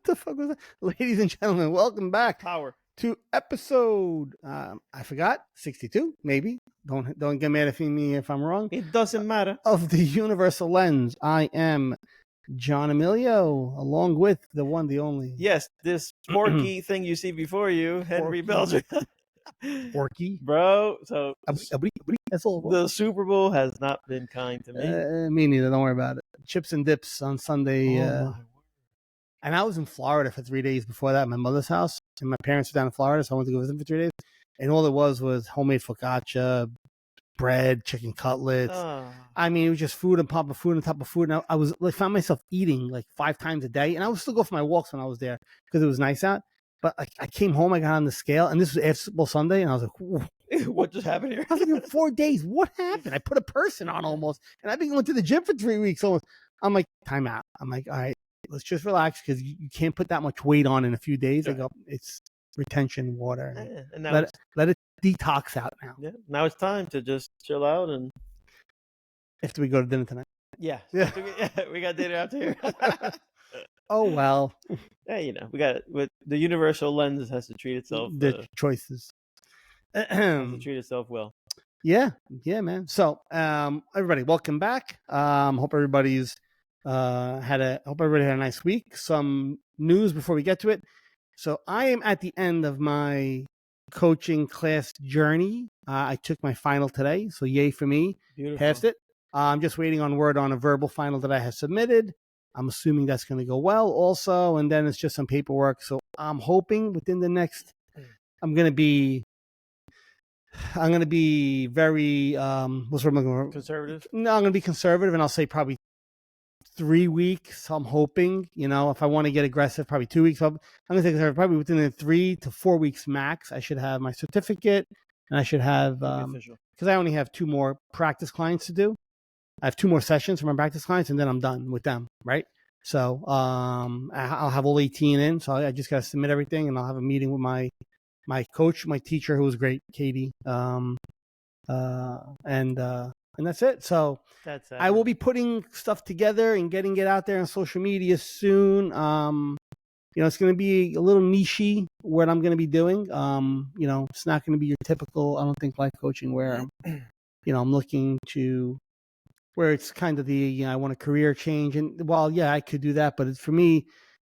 the fuck was that? Ladies and gentlemen, welcome back Power. to episode, I forgot, 62, maybe. Don't get mad at me if I'm wrong. It doesn't matter. Of the Universal Lens. I am John Emilio, along with the one, the only. Yes, this porky thing you see before you, Henry Belger. Porky? Bro, so That's all. the Super Bowl has not been kind to me. Me neither, don't worry about it. Chips and dips on Sunday. Oh, my word. And I was in Florida for 3 days before that at my mother's house. And my parents were down in Florida, so I went to go visit them for 3 days. And all it was homemade focaccia, bread, chicken cutlets. I mean, it was just food and pop of food on top of food. And I was like, found myself eating like 5 times a day. And I would still go for my walks when I was there because it was nice out. But I came home, I got on the scale, and this was after Super Bowl Sunday, and I was like, whoa. What just happened here? I was like, 4 days. What happened? I put a person on almost. And I've been going to the gym for 3 weeks almost. I'm like, time out. I'm like, all right, let's just relax because you can't put that much weight on in a few days. Sure. I go, it's retention water. Yeah, and now let it detox out now. Yeah, now it's time to just chill out and. After we go to dinner tonight. Yeah, we got dinner out here. Oh well. Yeah, you know, we got with the Universal Lens has to treat itself. The choices. Has to treat itself well. Yeah, man. So, everybody, welcome back. Hope everybody's hope everybody had a nice week. Some news before we get to it. So, I am at the end of my coaching class journey. I took my final today, so yay for me. Beautiful. Passed it. I'm just waiting on word on a verbal final that I have submitted. I'm assuming that's going to go well also, and then it's just some paperwork. So I'm hoping within the next, I'm going to be very, what's the word I'm looking for? Conservative? No, I'm going to be conservative, and I'll say probably 3 weeks. I'm hoping, if I want to get aggressive, probably 2 weeks. I'm going to say conservative, probably within the 3 to 4 weeks max. I should have my certificate, and I should have, because I only have 2 more practice clients to do. I have 2 more sessions for my practice clients, and then I'm done with them, right? So I'll have all 18 in. So I just got to submit everything, and I'll have a meeting with my coach, my teacher, who was great, Katie. And that's it. So I will be putting stuff together and getting it out there on social media soon. It's going to be a little niche-y what I'm going to be doing. It's not going to be your typical, I don't think, life coaching where, I'm looking to where it's kind of the, I want a career change. And well, yeah, I could do that. But for me,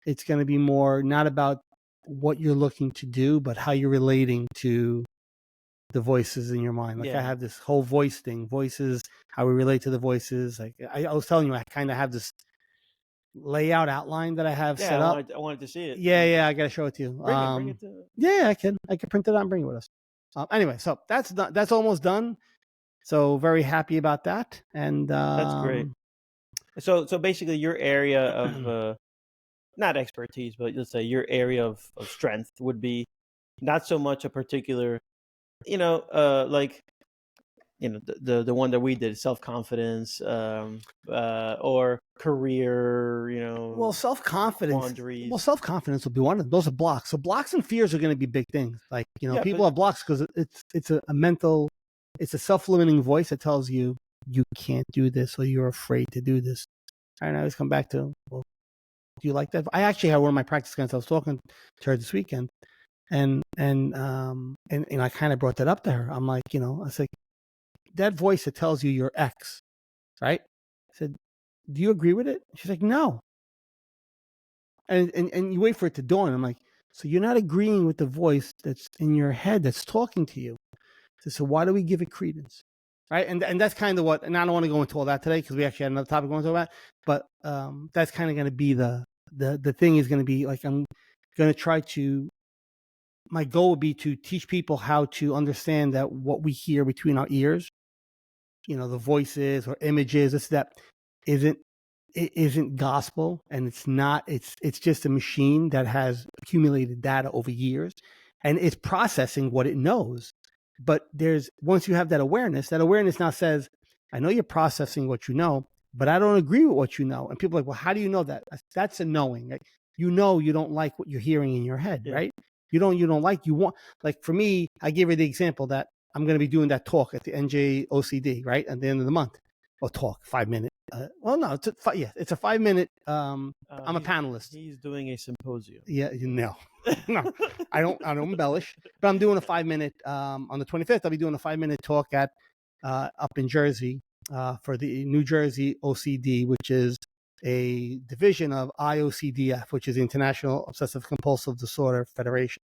it's going to be more not about what you're looking to do, but how you're relating to the voices in your mind. Like I have this whole voice thing, voices, how we relate to the voices. Like I was telling you, I kind of have this layout outline that I have set up. I wanted to see it. Yeah, I got to show it to you. Bring it to... Yeah, I can print it out and bring it with us. Anyway, so that's done. That's almost done. So very happy about that. And that's great. So basically your area of not expertise, but let's say your area of strength would be not so much a particular, the one that we did, self-confidence, or career, Well, self-confidence. Boundaries. Well, self-confidence will be one of them. Those are blocks. So blocks and fears are going to be big things. Like, people have blocks because it's a mental, it's a self-limiting voice that tells you can't do this or you're afraid to do this. And I always come back to, well, do you like that? I actually had one of my practice clients. I was talking to her this weekend, and I kind of brought that up to her. I'm like, I was like, that voice that tells you you're X, right? I said, do you agree with it? She's like, no. And you wait for it to dawn. I'm like, so you're not agreeing with the voice that's in your head that's talking to you. So why do we give it credence? Right. And that's kind of what, and I don't want to go into all that today because we actually had another topic going to talk about, but that's kind of going to be the thing is going to be like, I'm going to try to, my goal would be to teach people how to understand that what we hear between our ears, the voices or images, that isn't gospel, and it's not, it's just a machine that has accumulated data over years and it's processing what it knows. But once you have that awareness now says, I know you're processing what you know, but I don't agree with what you know. And people are like, well, how do you know that? That's a knowing. Like, you don't like what you're hearing in your head, right? You want, like for me, I gave her the example that I'm going to be doing that talk at the NJOCD, right? At the end of the month. Or talk, 5 minute Well, no, it's a 5 minute. I'm a panelist. He's doing a symposium. Yeah, no, no, I don't embellish, but I'm doing a 5 minute. On the 25th, I'll be doing a 5 minute talk at up in Jersey for the New Jersey OCD, which is a division of IOCDF, which is the International Obsessive Compulsive Disorder Federation.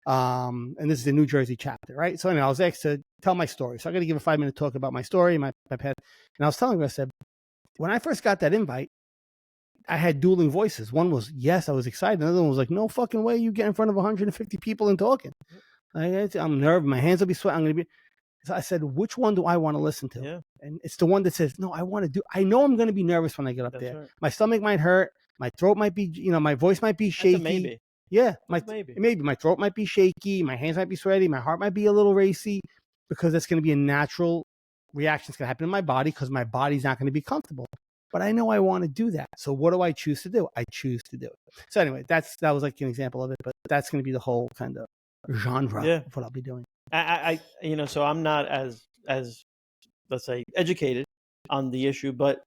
And this is the New Jersey chapter, right? So anyway, I was asked to tell my story. So I got to give a 5 minute talk about my story, my path. And I was telling her, I said, when I first got that invite, I had dueling voices. One was, yes, I was excited. Another one was like, no fucking way you get in front of 150 people and talking. I'm nervous. My hands will be sweating. I'm going to be. So I said, which one do I want to listen to? Yeah. And it's the one that says, no, I want to do. I know I'm going to be nervous when I get up there. Right. My stomach might hurt. My throat might be, my voice might be shaky. That's a maybe. Yeah, maybe my throat might be shaky. My hands might be sweaty. My heart might be a little racy because that's going to be a natural reaction. It's going to happen in my body because my body's not going to be comfortable. But I know I want to do that. So what do I choose to do? I choose to do it. So anyway, that was like an example of it. But that's going to be the whole kind of genre of what I'll be doing. So I'm not as let's say educated on the issue, but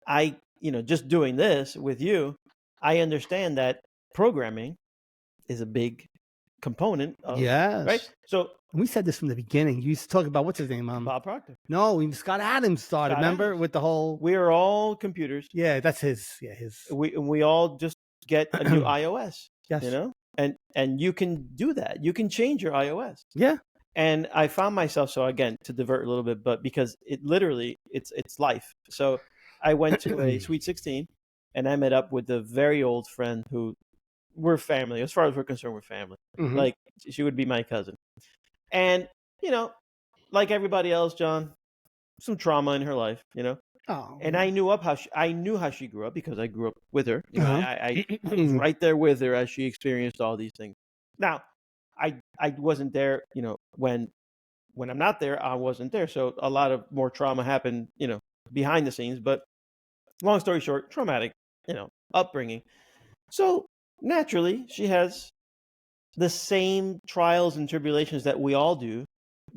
I, just doing this with you, I understand that programming is a big component of, right? So we said this from the beginning. You used to talk about, what's his name? Bob Proctor. No, Scott Adams started, remember? With the whole... We are all computers. Yeah, that's his. Yeah, We all just get a new iOS, yes. And you can do that. You can change your iOS. Yeah. And I found myself, so again, to divert a little bit, but because it literally, it's life. So I went to a Sweet 16 and I met up with a very old friend who we're family. As far as we're concerned, we're family. Mm-hmm. Like, she would be my cousin. And, like everybody else, John, some trauma in her life, Oh. And I knew how she grew up because I grew up with her. I was right there with her as she experienced all these things. Now, I wasn't there, when I'm not there, I wasn't there. So a lot of more trauma happened, behind the scenes. But long story short, traumatic, upbringing. So naturally, she has the same trials and tribulations that we all do,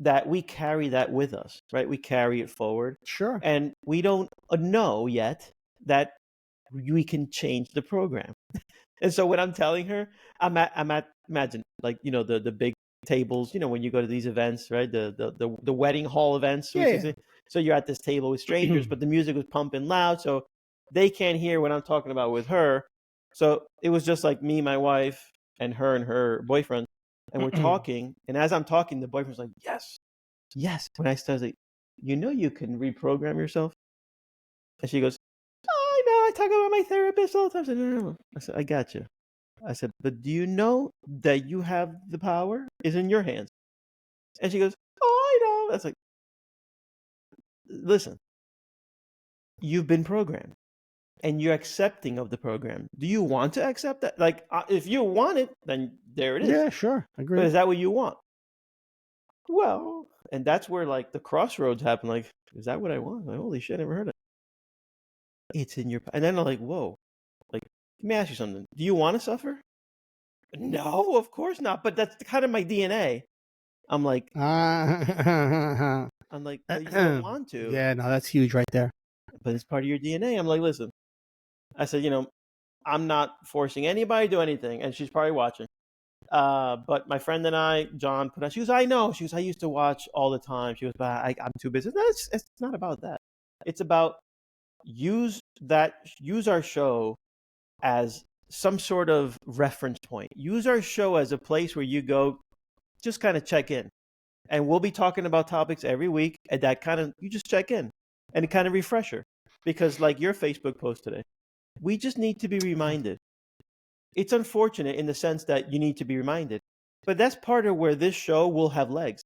that we carry that with us, right? We carry it forward. Sure. And we don't know yet that we can change the program. And so when I'm telling her, I'm at imagine, like, the big tables, when you go to these events, right? The wedding hall events. Yeah. So you're at this table with strangers, but the music was pumping loud, so they can't hear what I'm talking about with her. So it was just like me, my wife, and her boyfriend, and we're talking. And as I'm talking, the boyfriend's like, yes. When I started, like, you can reprogram yourself. And she goes, oh, I know, I talk about my therapist all the time. I said, no. I said, I got you. I said, but do you know that you have the power is in your hands? And she goes, oh, I know. That's like, listen, you've been programmed and you're accepting of the program. Do you want to accept that? Like, if you want it, then there it is. Yeah, sure. I agree. But is that what you want? Well, and that's where, like, the crossroads happen. Like, is that what I want? Like, holy shit, I never heard it. It's in your... And then I'm like, whoa. Like, let me ask you something. Do you want to suffer? No, of course not. But that's kind of my DNA. I'm like, but you don't want to. Yeah, no, that's huge right there. But it's part of your DNA. I'm like, listen. I said, I'm not forcing anybody to do anything. And she's probably watching. But my friend and I, John, put out, she goes, I know. She goes, I used to watch all the time. She goes, but I'm too busy. No, it's not about that. It's about use our show as some sort of reference point. Use our show as a place where you go, just kind of check in. And we'll be talking about topics every week. And that kind of, you just check in and a kind of refresher. Because like your Facebook post today, we just need to be reminded. It's unfortunate in the sense that you need to be reminded. But that's part of where this show will have legs.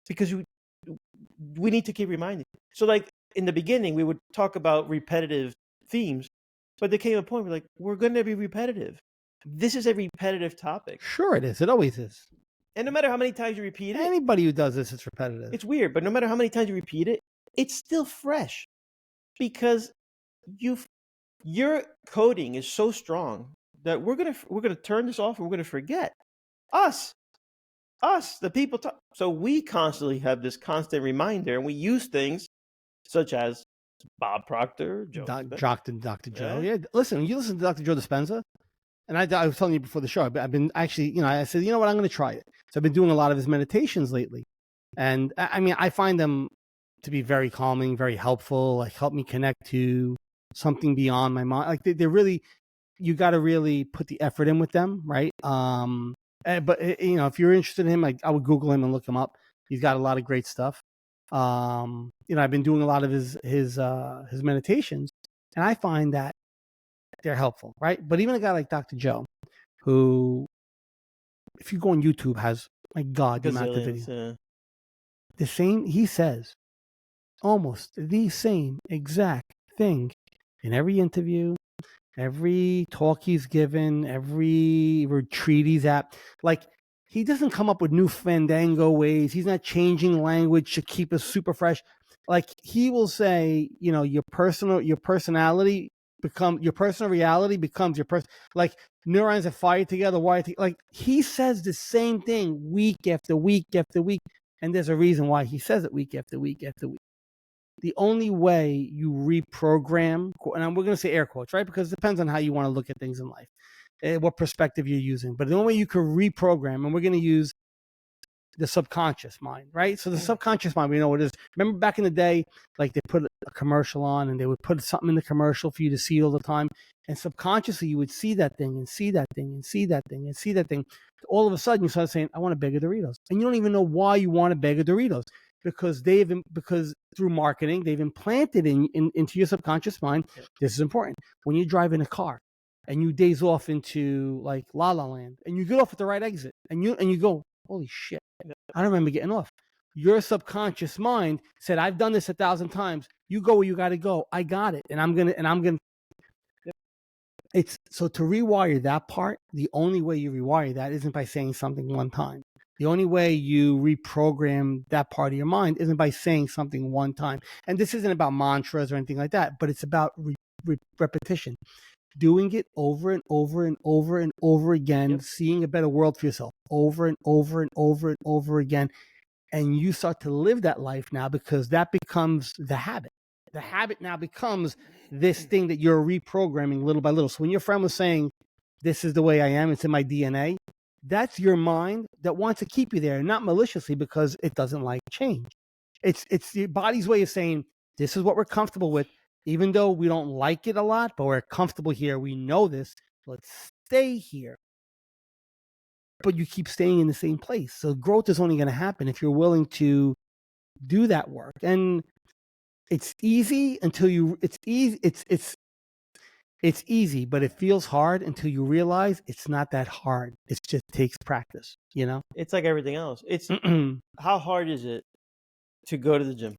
Because we need to keep reminding. So like in the beginning, we would talk about repetitive themes. But there came a point where like, we're going to be repetitive. This is a repetitive topic. Sure it is. It always is. And no matter how many times you repeat it. Anybody who does this, it's repetitive. It's weird. But no matter how many times you repeat it, it's still fresh. Because your coding is so strong that we're gonna turn this off and we're gonna forget us, the people. So we constantly have this constant reminder, and we use things such as Bob Proctor, Joe Dispenza. Dr. Joe. Yeah. Listen, you listen to Dr. Joe Dispenza, and I was telling you before the show, I've been actually, I said, you know what, I'm going to try it. So I've been doing a lot of his meditations lately. And I mean, I find them to be very calming, very helpful, like help me connect to something beyond my mind. Like they're really, you got to really put the effort in with them, right? But if you're interested in him, I would Google him and look him up. He's got a lot of great stuff. I've been doing a lot of his meditations, and I find that they're helpful, right? But even a guy like Dr. Joe, who, if you go on YouTube, has, my God, the amount of videos. The same, he says almost the same exact thing in every interview, every talk he's given, every retreat he's at. Like, he doesn't come up with new fandango ways. He's not changing language to keep us super fresh. Like, he will say, your personal reality becomes your person. Like, neurons are fired together. Like, he says the same thing week after week after week. And there's a reason why he says it week after week after week. The only way you reprogram, and we're going to say air quotes, right? Because it depends on how you want to look at things in life, what perspective you're using. But the only way you can reprogram, and we're going to use the subconscious mind, right? So the subconscious mind, we know what it is. Remember back in the day, like they put a commercial on and they would put something in the commercial for you to see all the time. And subconsciously you would see that thing and see that thing and see that thing and see that thing. All of a sudden you start saying, I want a bag of Doritos. And you don't even know why you want a bag of Doritos. Because through marketing, they've implanted into your subconscious mind, this is important. When you drive in a car and you daze off into like La La Land and you get off at the right exit and you go, holy shit, I don't remember getting off. Your subconscious mind said, I've done this 1,000 times. You go where you got to go. I got it. And I'm going to. It's so to rewire that part, the only way you rewire that isn't by saying something one time. The only way you reprogram that part of your mind isn't by saying something one time. And this isn't about mantras or anything like that, but it's about repetition. Doing it over and over and over and over again, seeing a better world for yourself over and over and over and over again. And you start to live that life now because that becomes the habit. The habit now becomes this thing that you're reprogramming little by little. So when your friend was saying, this is the way I am, it's in my DNA, that's your mind that wants to keep you there, not maliciously because it doesn't like change. It's your body's way of saying, this is what we're comfortable with. Even though we don't like it a lot, but we're comfortable here. We know this. Let's stay here. But you keep staying in the same place. So growth is only going to happen if you're willing to do that work. And it's easy until it's easy, but it feels hard until you realize it's not that hard. It just takes practice, It's like everything else. It's how hard is it to go to the gym?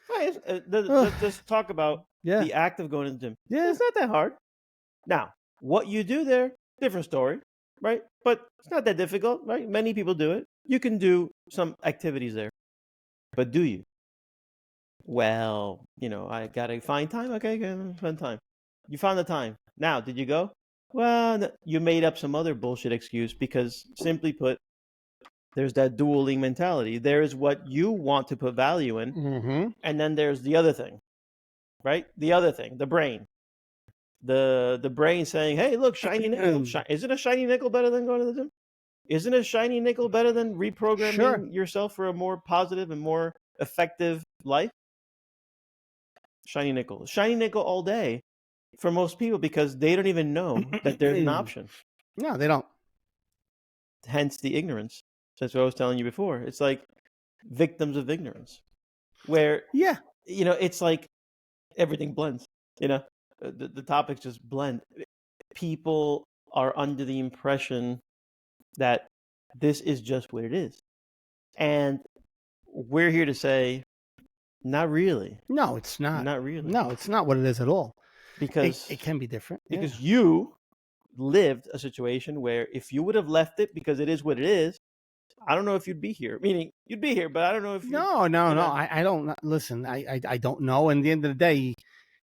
Let's just talk about the act of going to the gym. Yeah. It's not that hard. Now, what you do there, different story, right? But it's not that difficult, right? Many people do it. You can do some activities there. But do you? Well, I got to find time. Okay, find time. You found the time. Now, did you go? Well, you made up some other bullshit excuse because, simply put, there's that dueling mentality. There is what you want to put value in, and then there's the other thing, right? The other thing, the brain. The brain saying, hey, look, shiny nickel. Isn't a shiny nickel better than going to the gym? Isn't a shiny nickel better than reprogramming yourself for a more positive and more effective life? Shiny nickel all day for most people because they don't even know that there's an option. No, they don't. Hence the ignorance. That's what I was telling you before. It's like victims of ignorance where, it's like everything blends, the topics just blend. People are under the impression that this is just what it is. And we're here to say, not really. No, it's not. Not really. No, it's not what it is at all. Because it can be different. Because you lived a situation where if you would have left it because it is what it is, I don't know if you'd be here. Meaning you'd be here, but I don't know if you. No. I don't listen. I don't know. And at the end of the day,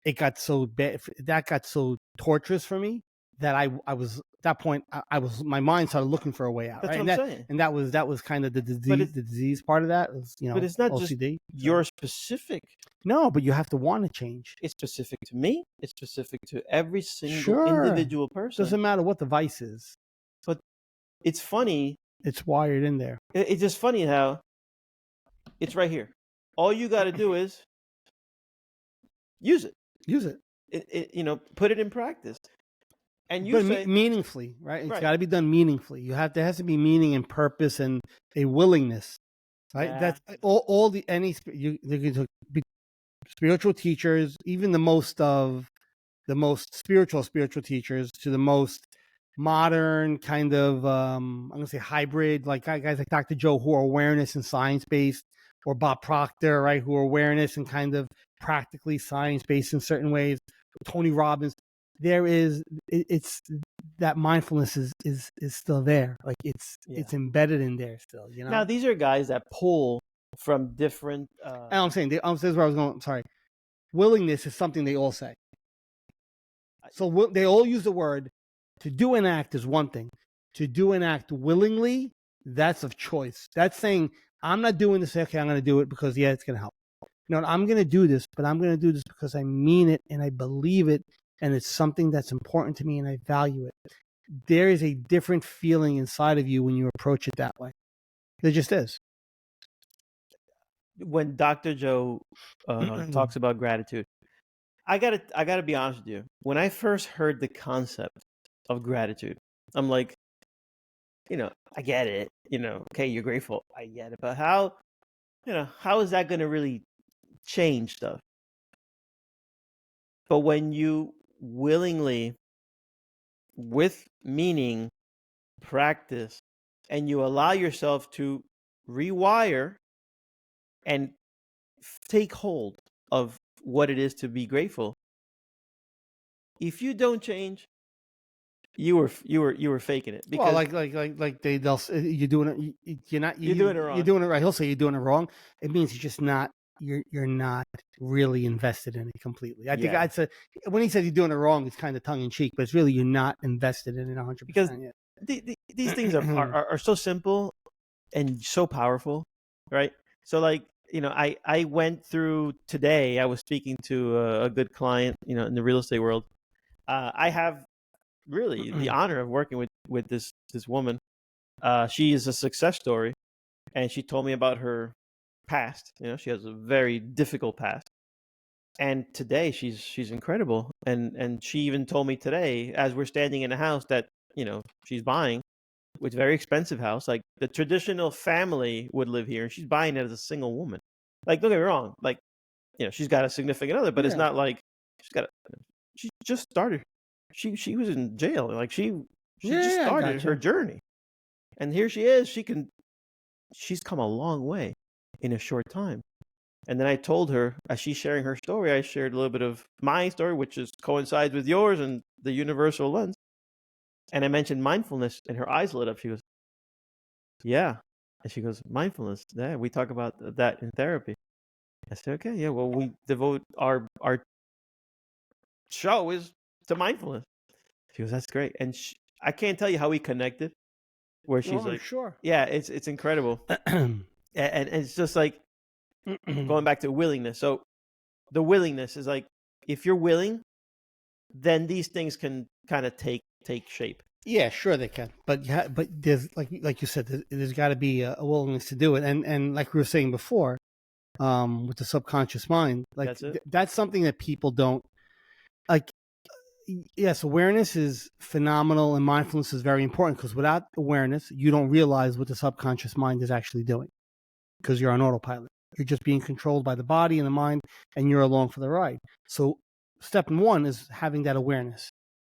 it got so bad. That got so torturous for me that I was at that point I was my mind started looking for a way out. That's Right, what I'm saying. and that was kind of the disease part of that was But it's not OCD. just your specific. No, but you have to want to change. It's specific to me. It's specific to every single Sure, individual person. doesn't matter what the vice is. But it's funny. It's wired in there. It's just funny how it's right here. All you got to do is use it. Use it. Put it in practice. And you but say meaningfully, right? It's Right. got to be done meaningfully. There has to be meaning and purpose and a willingness, right? Yeah. That's all the any spiritual teachers, even the most spiritual teachers to the most modern kind of I'm gonna say hybrid, like guys like Dr. Joe who are awareness and science based, or Bob Proctor, right, who are awareness and kind of practically science based in certain ways. Tony Robbins. It's that mindfulness is still there. Like it's embedded in there still. Now these are guys that pull from different. And I'm saying this is where I was going. Sorry, willingness is something they all say. So they all use the word. To do an act is one thing. To do an act willingly, that's of choice. That's saying I'm not doing this. Okay, I'm going to do it because it's going to help. I'm going to do this, but I'm going to do this because I mean it and I believe it. And it's something that's important to me and I value it. There is a different feeling inside of you when you approach it that way. There just is. When Dr. Joe talks about gratitude, I gotta be honest with you. When I first heard the concept of gratitude, I'm like, I get it. Okay, you're grateful. I get it. But how is that going to really change stuff? But when you willingly, with meaning, practice, and you allow yourself to rewire and take hold of what it is to be grateful, if you don't change, you were faking it. Because they'll you're doing it. You're doing it wrong. You're doing it right. He'll say you're doing it wrong. It means you're just not. You're not really invested in it completely. I think I'd say when he says you're doing it wrong, it's kind of tongue in cheek, but it's really you're not invested in it 100%. Because these things are so simple and so powerful, right? So I went through today. I was speaking to a good client, in the real estate world. I have really the honor of working with this woman. She is a success story, and she told me about her past. She has a very difficult past, and today she's incredible. And she even told me today, as we're standing in a house that she's buying, which is a very expensive house, like the traditional family would live here, and she's buying it as a single woman. Like, don't get me wrong, like she's got a significant other, but it's not like she just started. She was in jail, like she just started her journey, and here she is. She's come a long way in a short time. And then I told her, as she's sharing her story, I shared a little bit of my story, which coincides with yours and the universal lens. And I mentioned mindfulness, and her eyes lit up. She goes, "Yeah," and she goes, "Mindfulness. Yeah, we talk about that in therapy." I said, "Okay, yeah. Well, we devote our show is to mindfulness." She goes, "That's great." And I can't tell you how we connected. Where she's like, "Sure, yeah, it's incredible," and it's just like going back to willingness. So the willingness is like, if you're willing, then these things can kind of take shape. Yeah, sure they can, but there's like you said, there's got to be a willingness to do it, and like we were saying before, with the subconscious mind, like that's something that people don't like. Yes, awareness is phenomenal, and mindfulness is very important because without awareness, you don't realize what the subconscious mind is actually doing because you're on autopilot. You're just being controlled by the body and the mind, and you're along for the ride. So, step one is having that awareness,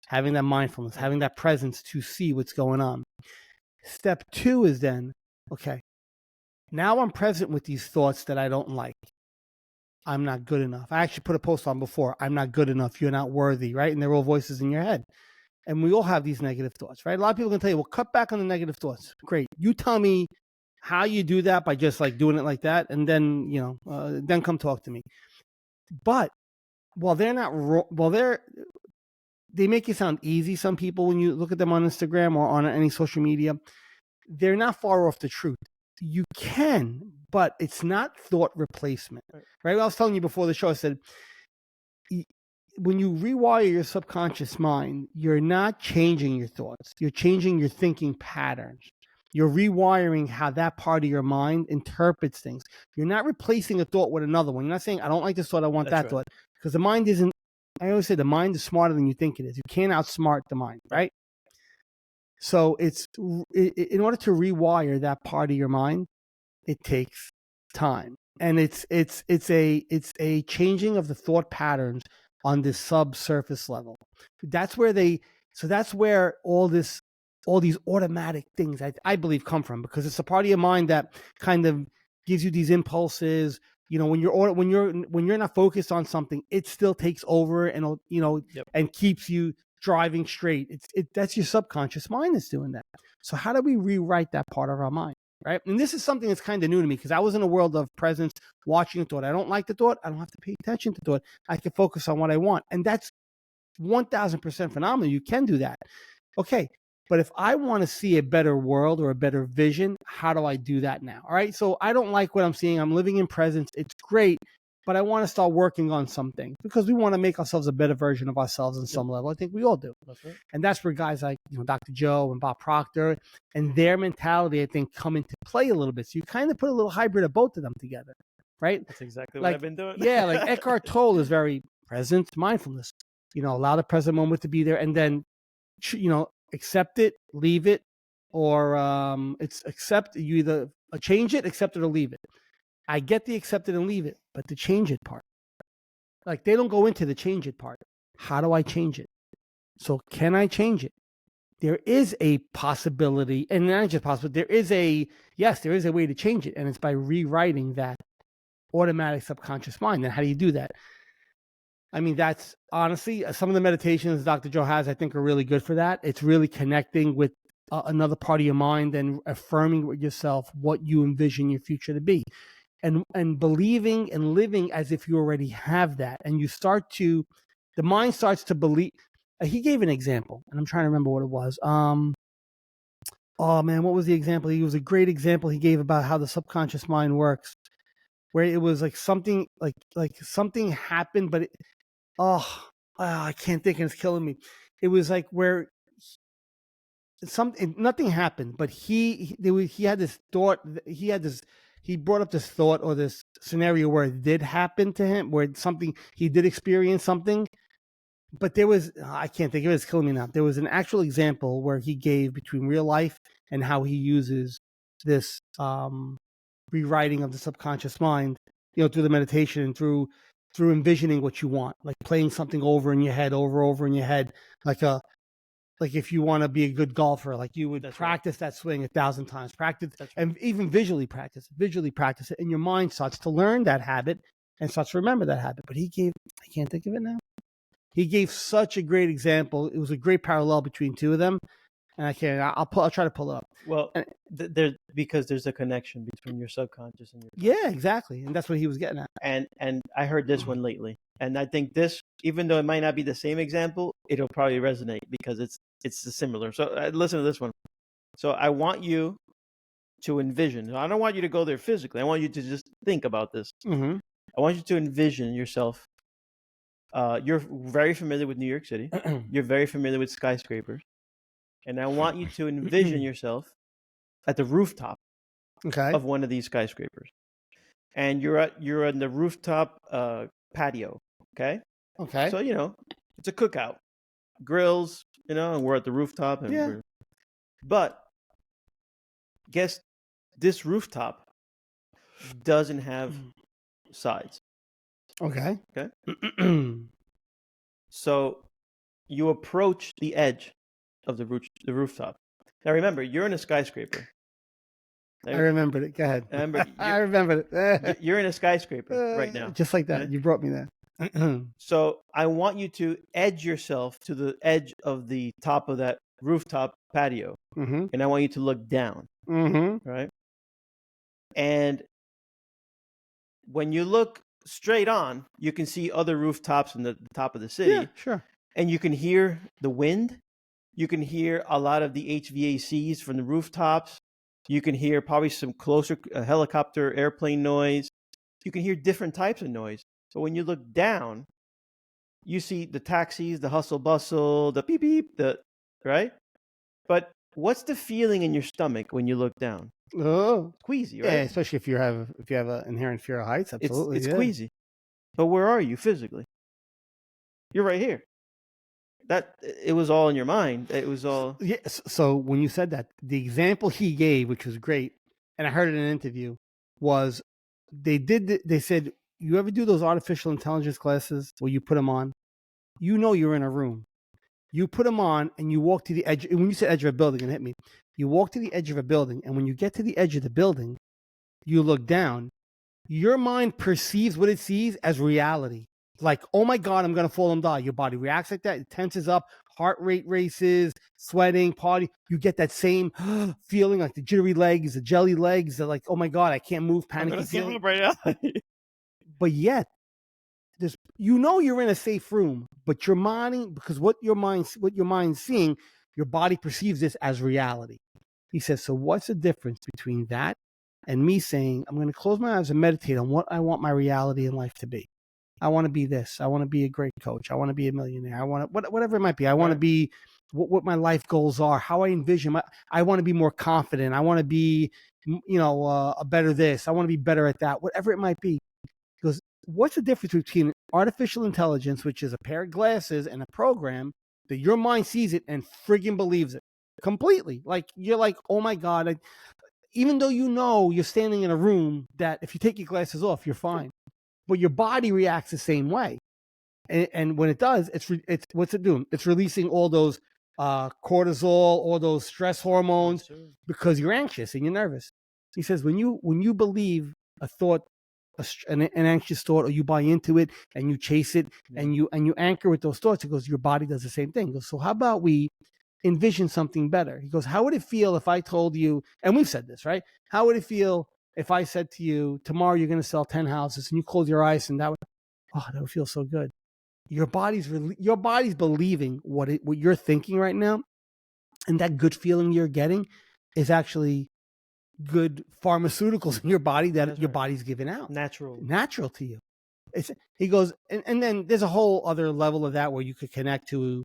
having that mindfulness, having that presence to see what's going on. Step two is then, okay, now I'm present with these thoughts that I don't like. I'm not good enough. I actually put a post on before. I'm not good enough. You're not worthy, right? And they're all voices in your head. And we all have these negative thoughts, right? A lot of people can tell you, well, cut back on the negative thoughts. Great. You tell me how you do that by just like doing it like that. And then, then come talk to me. But while they're not, they make it sound easy. Some people, when you look at them on Instagram or on any social media, they're not far off the truth. You can, but it's not thought replacement, right? I was telling you before the show, I said, when you rewire your subconscious mind, you're not changing your thoughts. You're changing your thinking patterns. You're rewiring how that part of your mind interprets things. You're not replacing a thought with another one. You're not saying, I don't like this thought, I want that thought. Because the mind isn't, I always say the mind is smarter than you think it is. You can't outsmart the mind, right? So in order to rewire that part of your mind, it takes time. And it's a changing of the thought patterns on this subsurface level. That's where all these automatic things I believe come from, because it's a part of your mind that kind of gives you these impulses. When you're not focused on something, it still takes over and and keeps you driving straight. That's your subconscious mind that's doing that. So how do we rewrite that part of our mind? Right. And this is something that's kind of new to me, because I was in a world of presence, watching a thought. I don't like the thought. I don't have to pay attention to the thought. I can focus on what I want. And that's 1000% phenomenal. You can do that. Okay. But if I want to see a better world or a better vision, how do I do that now? All right. So I don't like what I'm seeing. I'm living in presence. It's great. But I want to start working on something, because we want to make ourselves a better version of ourselves on some level. I think we all do. That's right. And that's where guys like Dr. Joe and Bob Proctor and their mentality, I think, come into play a little bit. So you kind of put a little hybrid of both of them together, right? That's exactly what I've been doing. Yeah, like Eckhart Tolle is very present mindfulness. Allow the present moment to be there, and then accept it, leave it, or it's accept. You either change it, accept it, or leave it. I get the accept it and leave it, but the change it part, like they don't go into the change it part. How do I change it? So can I change it? There is a possibility, and not just possible. There is a way to change it, and it's by rewriting that automatic subconscious mind. And how do you do that? I mean, that's honestly some of the meditations Dr. Joe has, I think, are really good for that. It's really connecting with another part of your mind and affirming with yourself what you envision your future to be. And believing and living as if you already have that. And the mind starts to believe. He gave an example, and I'm trying to remember what it was. Oh man, what was the example? It was a great example he gave about how the subconscious mind works, where it was like something like something happened, but I can't think, and it's killing me. It was like where nothing happened, but he had this thought. He brought up this thought or this scenario where it did happen to him, where he did experience something. But there was, I can't think of it, it's killing me now. There was an actual example where he gave between real life and how he uses this rewriting of the subconscious mind, through the meditation and through envisioning what you want, like playing something over in your head, over in your head, like if you want to be a good golfer, like you would practice that swing 1,000 times, and even visually practice it, and your mind starts to learn that habit and starts to remember that habit. But I can't think of it now. He gave such a great example. It was a great parallel between two of them, and I'll try to pull it up. Well, because there's a connection between your subconscious and your conscious. Yeah, exactly, and that's what he was getting at. And I heard this one lately, and I think this, even though it might not be the same example, it'll probably resonate because it's similar. So listen to this one. So I want you to envision. I don't want you to go there physically. I want you to just think about this. Mm-hmm. I want you to envision yourself. You're very familiar with New York City. You're very familiar with skyscrapers. And I want you to envision yourself at the rooftop of one of these skyscrapers. And you're on the rooftop patio, okay? Okay. So, it's a cookout. Grills, and we're at the rooftop. But guess this rooftop doesn't have sides. Okay. So you approach the edge of the rooftop. Now remember, you're in a skyscraper. I remembered it. Go ahead. I remembered it. You're in a skyscraper right now. Just like that. Okay? You brought me there. So I want you to edge yourself to the edge of the top of that rooftop patio. Mm-hmm. And I want you to look down. Mm-hmm. Right? And when you look straight on, you can see other rooftops in the top of the city. Yeah, sure. and you can hear the wind. You can hear a lot of the HVACs from the rooftops. You can hear probably some closer helicopter, airplane noise. You can hear different types of noise. But when you look down, you see the taxis, the hustle bustle, the beep beep, right? But what's the feeling in your stomach when you look down? Oh, Queasy, yeah, right? especially if you have an inherent fear of heights. Absolutely, It's yeah. queasy. But where are you physically? You're right here. That it was all in your mind. It was all. Yes. So when you said that, the example he gave, which was great, and I heard it in an interview, was they said, you ever do those artificial intelligence classes where you put them on? You know you're in a room. You put them on and you walk to the edge. And when you said edge of a building, and hit me. You walk to the edge of a building, and when you get to the edge of the building, you look down. Your mind perceives what it sees as reality. Like, oh my God, I'm going to fall and die. Your body reacts like that. It tenses up, heart rate races, sweating, party. You get that same feeling, like the jittery legs, the jelly legs. They're like, oh my God, I can't move, panicky feeling. Right now. But yet, you know you're in a safe room, but your mind, because what your mind's seeing, your body perceives this as reality. He says, so what's the difference between that and me saying, I'm going to close my eyes and meditate on what I want my reality in life to be? I want to be this. I want to be a great coach. I want to be a millionaire. I want to, whatever it might be. I want to be what my life goals are, how I envision I want to be more confident. I want to be, a better this. I want to be better at that, whatever it might be. Because what's the difference between artificial intelligence, which is a pair of glasses and a program that your mind sees it and friggin' believes it completely? Like, you're like, oh my God. Even though you're standing in a room that if you take your glasses off, you're fine. But your body reacts the same way. And when it does, it's what's it doing? It's releasing all those cortisol, all those stress hormones because you're anxious and you're nervous. He says when you believe a thought, an anxious thought, or you buy into it and you chase it and you anchor with those thoughts, it goes, your body does the same thing. He goes, so how about we envision something better? He goes, how would it feel if I told you, and we've said this, right? How would it feel if I said to you, tomorrow you're going to sell 10 houses, and you close your eyes and that would feel so good. Your body's believing what you're thinking right now, and that good feeling you're getting is actually good pharmaceuticals in your body that your body's giving out. Natural to you. He goes, and then there's a whole other level of that where you could connect to,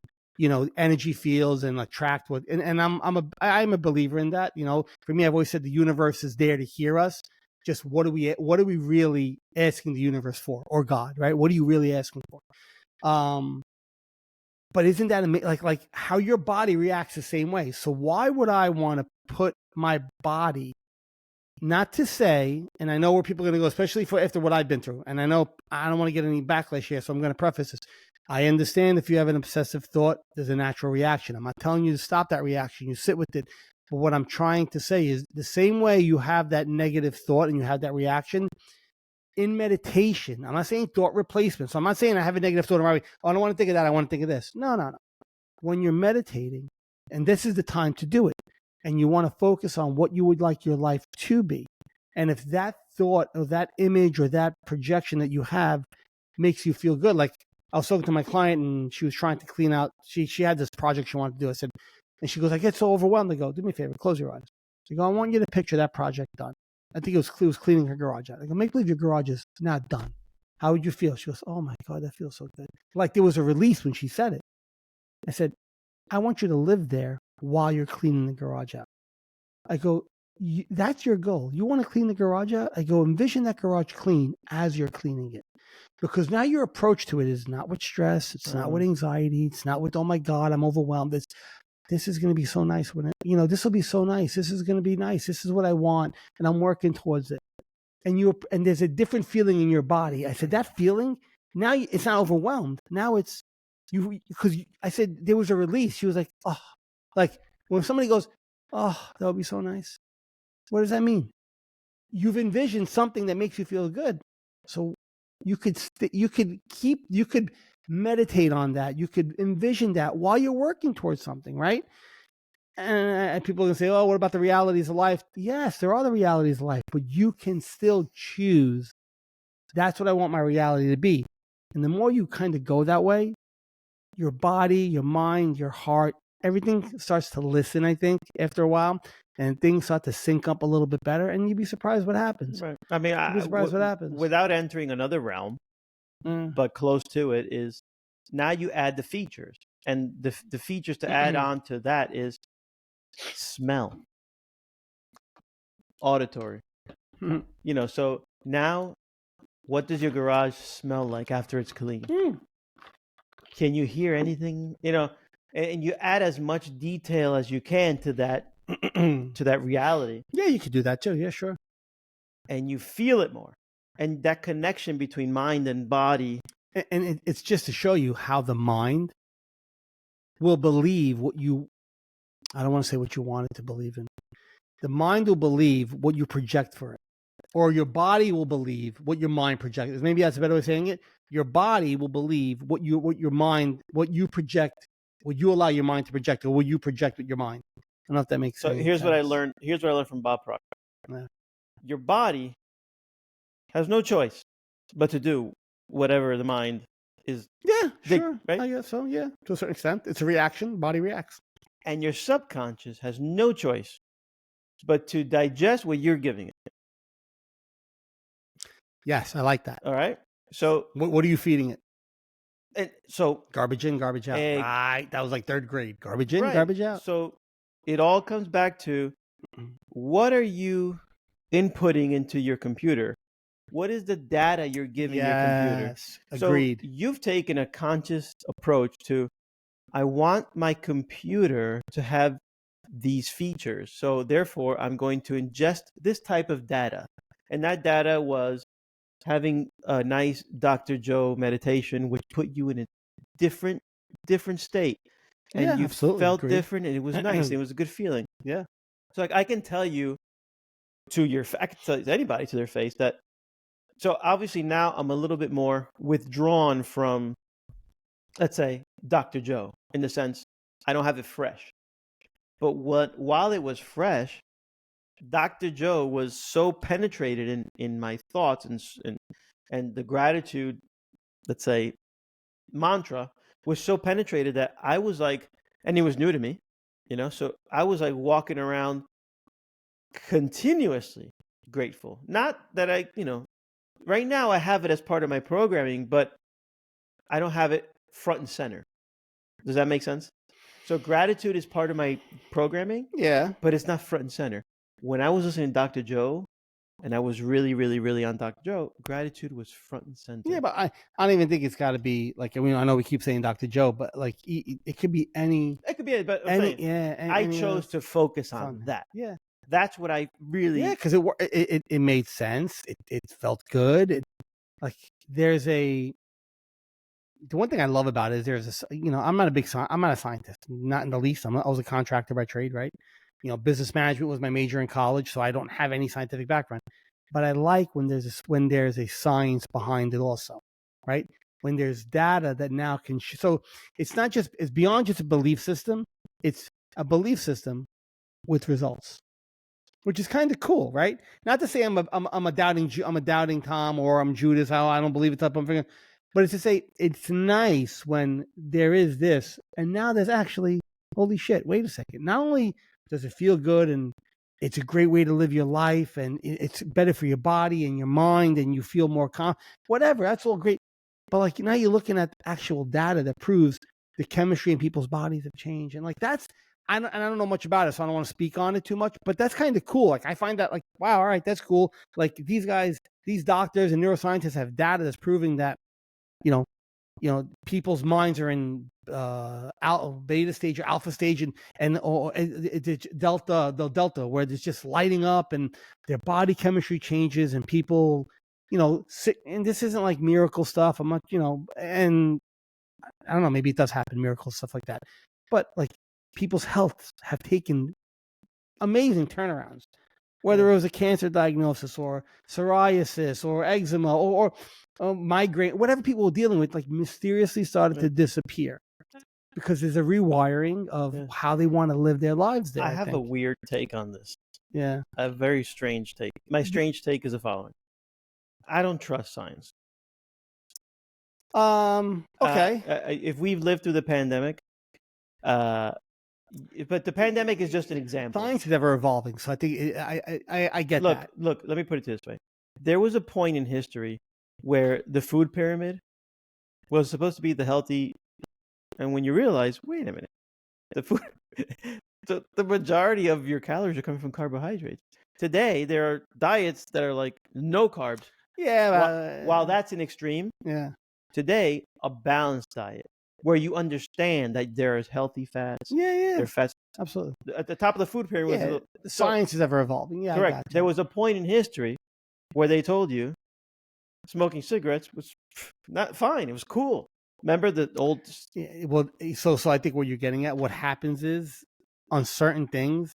energy fields and attract what, and I'm a believer in that. For me, I've always said the universe is there to hear us. Just what are we really asking the universe for, or God, right? What are you really asking for? But isn't that amazing? Like how your body reacts the same way. So why would I want to put my body, not to say, and I know where people are going to go, especially after what I've been through, and I know I don't want to get any backlash here, so I'm going to preface this. I understand if you have an obsessive thought, there's a natural reaction. I'm not telling you to stop that reaction. You sit with it. But what I'm trying to say is the same way you have that negative thought and you have that reaction, in meditation, I'm not saying thought replacement. So I'm not saying I have a negative thought. I don't want to think of that. I want to think of this. No. When you're meditating, and this is the time to do it, and you want to focus on what you would like your life to be. And if that thought or that image or that projection that you have makes you feel good, like I was talking to my client and she was trying to clean out, she had this project she wanted to do. I said, and she goes, I get so overwhelmed. I go, do me a favor, close your eyes. She goes, I want you to picture that project done. I think it was cleaning her garage out. I go, make believe your garage is not done. How would you feel? She goes, oh my God, that feels so good. Like there was a release when she said it. I said, I want you to live there while you're cleaning the garage out. I go, that's your goal. You want to clean the garage out? I go, envision that garage clean as you're cleaning it. Because now your approach to it is not with stress. It's not with anxiety. It's not with, oh my God, I'm overwhelmed. This is going to be so nice. This will be so nice. This is going to be nice. This is what I want. And I'm working towards it. And there's a different feeling in your body. I said, that feeling, now it's not overwhelmed. Now it's because I said there was a release. She was like, oh, like when somebody goes, oh, that would be so nice. What does that mean? You've envisioned something that makes you feel good. So you could meditate on that. You could envision that while you're working towards something, right? And people can say, oh, what about the realities of life? Yes, there are the realities of life, but you can still choose. That's what I want my reality to be. And the more you kind of go that way, your body, your mind, your heart, everything starts to listen, I think, after a while, and things start to sync up a little bit better, and you'd be surprised what happens. Right. I mean, You'd be surprised what happens. without entering another realm, but close to it, is now you add the features. And the features to add on to that is smell, auditory. You know, so now what does your garage smell like after it's clean? Can you hear anything? You know, and you add as much detail as you can to that reality. Yeah, you could do that too. Yeah, sure. And you feel it more. And that connection between mind and body. And it's just to show you how the mind will believe what you, I don't want to say what you want it to believe in. The mind will believe what you project for it. Or your body will believe what your mind projects. Maybe that's a better way of saying it. Your body will believe what you project, what you allow your mind to project, or what you project with your mind. I don't know if that makes sense. So here's what I learned. Here's what I learned from Bob Proctor. Yeah. Your body has no choice but to do whatever the mind is. Yeah, sure. Right? I guess so. Yeah, to a certain extent, it's a reaction. Body reacts. And your subconscious has no choice but to digest what you're giving it. Yes, I like that. All right. So what are you feeding it? And so garbage in, garbage out. Right. That was like third grade. Garbage in, garbage out. So it all comes back to, what are you inputting into your computer? What is the data you're giving your computer? Yes, agreed. So you've taken a conscious approach to, I want my computer to have these features. So therefore, I'm going to ingest this type of data. And that data was having a nice Dr. Joe meditation, which put you in a different state. And you felt different, and it was nice. It was a good feeling. Yeah. So like I can tell you I can tell anybody to their face that, so obviously now I'm a little bit more withdrawn from, let's say, Dr. Joe, in the sense I don't have it fresh. But while it was fresh, Dr. Joe was so penetrated in my thoughts and the gratitude, let's say, mantra was so penetrated that I was like, and it was new to me, you know, so I was like walking around continuously grateful. Not that I, you know, right now I have it as part of my programming, but I don't have it front and center. Does that make sense? So gratitude is part of my programming. Yeah. But it's not front and center. When I was listening to Dr. Joe, and I was really, really, really on Dr. Joe, gratitude was front and center. Yeah, but I don't even think it's got to be like, I mean, I know we keep saying Dr. Joe, but like it could be any. It could be, but I chose to focus on that. Yeah. That's what I really. Yeah, because it made sense. It felt good. There's the one thing I love about it is I'm not a scientist, not in the least. I was a contractor by trade, right? You know, business management was my major in college, so I don't have any scientific background. But I like when there's a science behind it also, right? When there's data that now can so it's beyond just a belief system. It's a belief system with results, which is kind of cool, right? Not to say I'm a doubting Tom or I'm Judas. How I don't believe it. Type of thing. But it's to say it's nice when there is this, and now there's actually, holy shit, wait a second. Not only does it feel good and it's a great way to live your life and it's better for your body and your mind and you feel more calm, whatever, that's all great. But like now you're looking at actual data that proves the chemistry in people's bodies have changed. And like I don't know much about it, so I don't want to speak on it too much, but that's kind of cool. Like I find that like, wow, all right, that's cool. Like these doctors and neuroscientists have data that's proving that, you know, people's minds are in beta stage or alpha stage and delta, where it's just lighting up and their body chemistry changes and people, you know, and this isn't like miracle stuff. I'm not, you know, and I don't know, maybe it does happen, miracles, stuff like that. But like people's health have taken amazing turnarounds. Whether it was a cancer diagnosis or psoriasis or eczema or migraine, whatever people were dealing with, like mysteriously started to disappear because there's a rewiring of how they want to live their lives there. I have a weird take on this. Yeah. A very strange take. My strange take is the following. I don't trust science. Okay. If we've lived through the pandemic, but the pandemic is just an example. Science is ever evolving, so I think I get that. Look. Let me put it this way: there was a point in history where the food pyramid was supposed to be the healthy, and when you realize, wait a minute, the food, the majority of your calories are coming from carbohydrates. Today, there are diets that are like no carbs. Yeah. While that's an extreme, yeah. today a balanced diet where you understand that there is healthy fats. Yeah. There are fats. Absolutely. At the top of the food pyramid, science is ever evolving. Yeah, correct. I got you. There was a point in history where they told you smoking cigarettes was not fine. It was cool. Remember the old? Yeah, well, so I think what you're getting at, what happens is on certain things,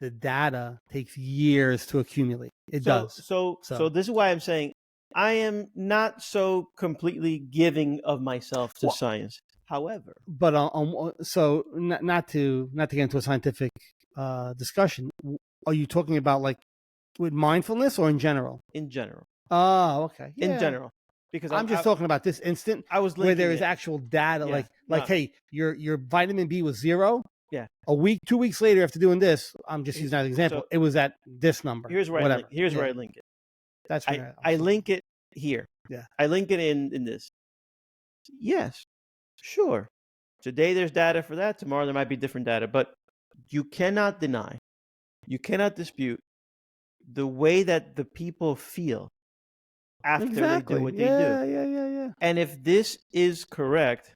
the data takes years to accumulate. It does. So this is why I'm saying I am not so completely giving of myself to science. However, but so not to get into a scientific discussion. Are you talking about like with mindfulness or in general? In general. Oh, okay. Yeah. In general, because I'm just talking about this instant. I was where there is actual data, hey, your vitamin B was 0. Yeah. A week, 2 weeks later, after doing this, I'm just using that as an example. It was at this number. Here's where where I link it. That's where I link it here. Yeah. I link it in this. Yes, sure. Today there's data for that. Tomorrow there might be different data, but you cannot deny, you cannot dispute the way that the people feel after they do what they do. Yeah. And if this is correct,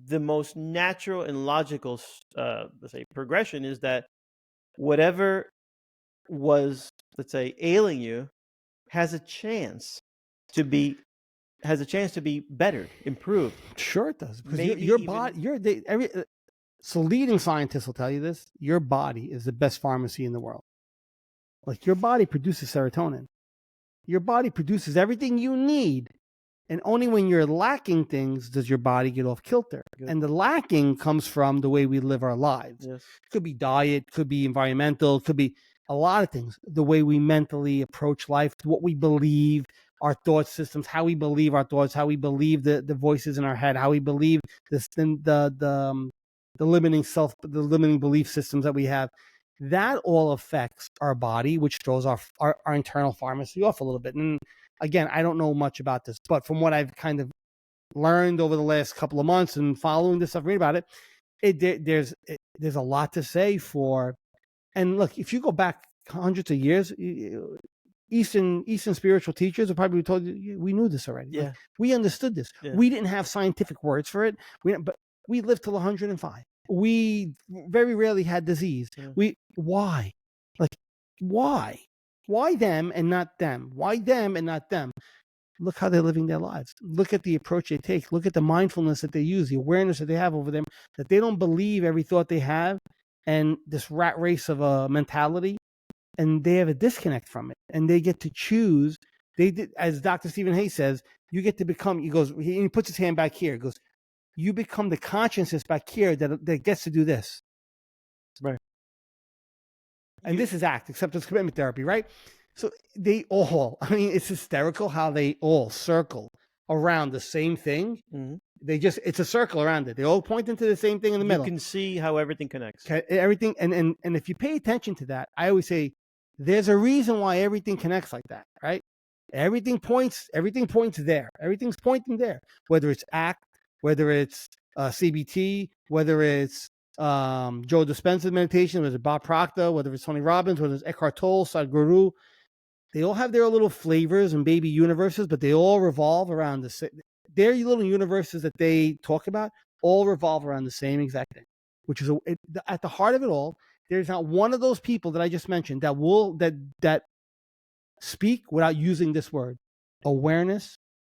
the most natural and logical, let's say, progression is that whatever was, let's say, ailing you has a chance to be bettered, improved. Sure, it does. Because your body, so leading scientists will tell you this: your body is the best pharmacy in the world. Like your body produces serotonin. Your body produces everything you need. And only when you're lacking things does your body get off kilter. Good. And the lacking comes from the way we live our lives. Yes. Could be diet, could be environmental, could be a lot of things. The way we mentally approach life, what we believe, our thought systems, how we believe our thoughts, how we believe the voices in our head, how we believe the limiting belief systems that we have. That all affects our body, which throws our internal pharmacy off a little bit. And again, I don't know much about this, but from what I've kind of learned over the last couple of months and following this stuff, reading about it, there's a lot to say for. And look, if you go back hundreds of years, Eastern spiritual teachers have probably told you, we knew this already. Yeah. Like, we understood this. Yeah. We didn't have scientific words for it. But we lived till 105. We very rarely had disease. Yeah. Why? Like, why? Why them and not them? Why them and not them? Look how they're living their lives. Look at the approach they take. Look at the mindfulness that they use, the awareness that they have over them, that they don't believe every thought they have, and this rat race of a mentality, and they have a disconnect from it, and they get to choose. As Dr. Stephen Hayes says, you get to become, he puts his hand back here, he goes, you become the consciousness back here that gets to do this. Right. And this is acceptance commitment therapy, right? So they all, it's hysterical how they all circle around the same thing. Mm-hmm. It's a circle around it. They all point into the same thing in the middle. You can see how everything connects. Everything, and if you pay attention to that, I always say, there's a reason why everything connects like that, right? Everything points there. Everything's pointing there. Whether it's ACT, whether it's CBT, whether it's Joe Dispenza's meditation, whether it's Bob Proctor, whether it's Tony Robbins, whether it's Eckhart Tolle, Sadhguru, they all have their little flavors and baby universes, but they all revolve around the same. Their little universes that they talk about all revolve around the same exact thing, which is at the heart of it all. There's not one of those people that I just mentioned that speak without using this word: awareness,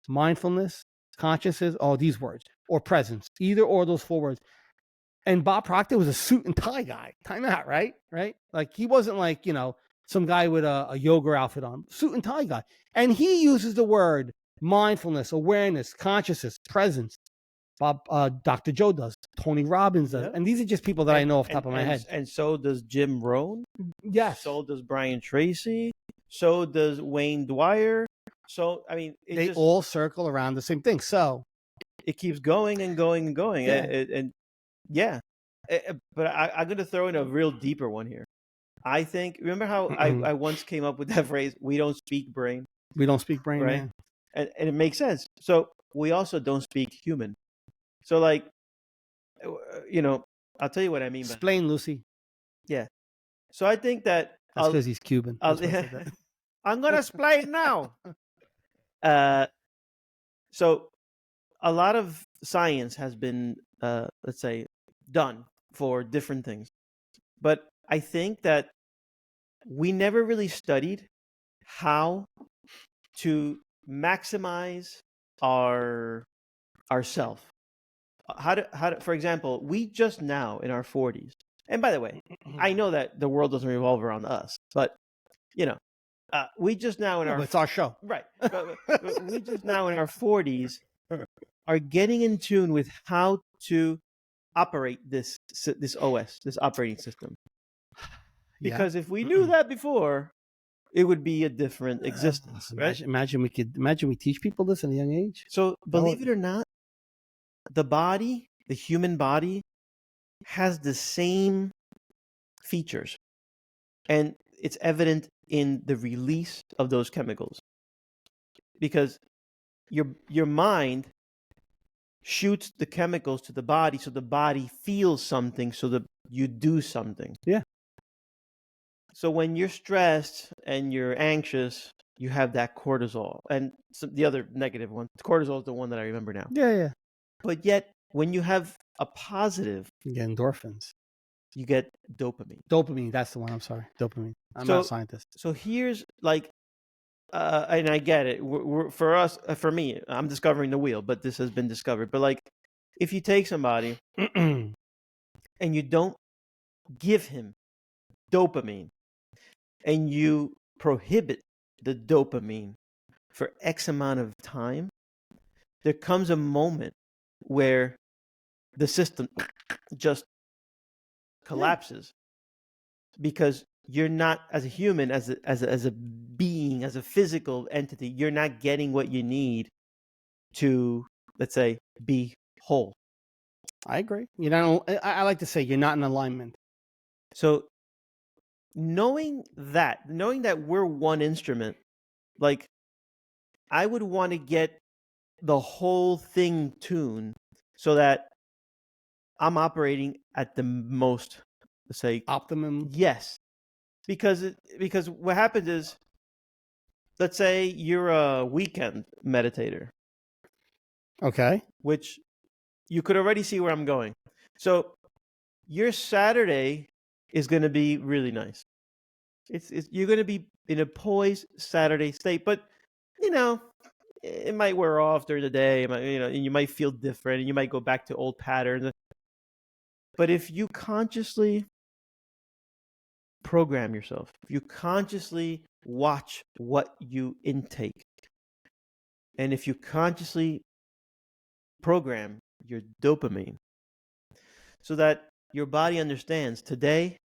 mindfulness, consciousness, all these words, or presence, either or those 4 words. And Bob Proctor was a suit and tie guy. Time out, right? Like he wasn't like, some guy with a yoga outfit on. Suit and tie guy. And he uses the word mindfulness, awareness, consciousness, presence. Dr. Joe does. Tony Robbins does. Yep. And these are just people that I know off the top of my head. And so does Jim Rohn. Yes. So does Brian Tracy. So does Wayne Dwyer. So, they all circle around the same thing. So it keeps going and going and going. Yeah. And yeah. But I'm going to throw in a real deeper one here. I think, remember how I once came up with that phrase, we don't speak brain? We don't speak brain, right? yeah. And it makes sense. So we also don't speak human. So like, I'll tell you what I mean by Explain, Lucy. yeah. So I think that That's because he's Cuban. That's why I said that. I'm gonna explain now. So a lot of science has been, let's say, done for different things, but I think that we never really studied how to maximize our self. How to, for example, we just now in our 40s, and by the way, I know that the world doesn't revolve around us, but we just now in Yeah, our but it's our show. right, but we just now in our 40s are getting in tune with how to operate this OS, this operating system. Because if we knew that before, it would be a different existence, right? Imagine we teach people this at a young age. So believe it or not, the human body, has the same features, and it's evident in the release of those chemicals. Because your mind shoots the chemicals to the body, so the body feels something, so that you do something. Yeah. So when you're stressed and you're anxious, you have that cortisol. And the other negative one, cortisol is the one that I remember now. Yeah. But yet, when you have a positive, you get endorphins. You get dopamine. Dopamine, that's the one. I'm sorry. Dopamine. I'm not a scientist. So here's like, and I get it. For me, I'm discovering the wheel, but this has been discovered. But like, if you take somebody and you don't give him dopamine, and you prohibit the dopamine for X amount of time, there comes a moment where the system just collapses, because you're not, as a human, as a being, as a physical entity, you're not getting what you need to, let's say, be whole. I agree. I like to say you're not in alignment. So knowing that we're one instrument, like, I would want to get the whole thing tuned so that I'm operating at the most, let's say, optimum. Yes. Because what happens is, let's say you're a weekend meditator. Okay. Which you could already see where I'm going. So your Saturday is going to be really nice. You're going to be in a poised Saturday state, but it might wear off during the day. And you might feel different, and you might go back to old patterns. But if you consciously program yourself, if you consciously watch what you intake, and if you consciously program your dopamine, so that your body understands today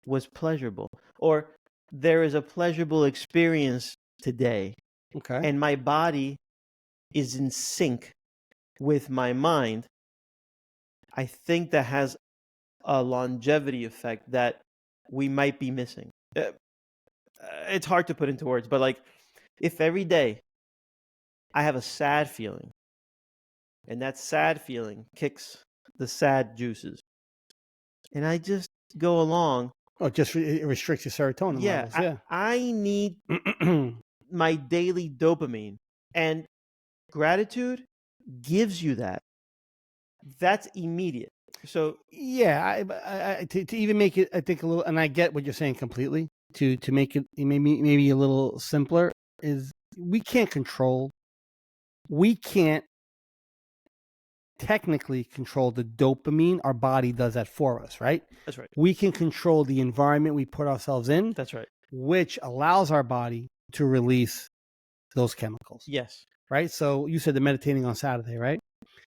was pleasurable, or there is a pleasurable experience today. Okay. And my body is in sync with my mind, I think that has a longevity effect that we might be missing. It's hard to put into words, but like, if every day I have a sad feeling, and that sad feeling kicks the sad juices, and I just go along. Oh, it restricts your serotonin levels. Yeah. I need my daily dopamine, and gratitude gives you that. That's immediate. So yeah, to even make it, I think, a little, and I get what you're saying completely. To make it maybe a little simpler, is we can't technically control the dopamine. Our body does that for us, right? That's right. We can control the environment we put ourselves in. That's right. Which allows our body to release those chemicals. Yes. Right? So you said the meditating on Saturday, right?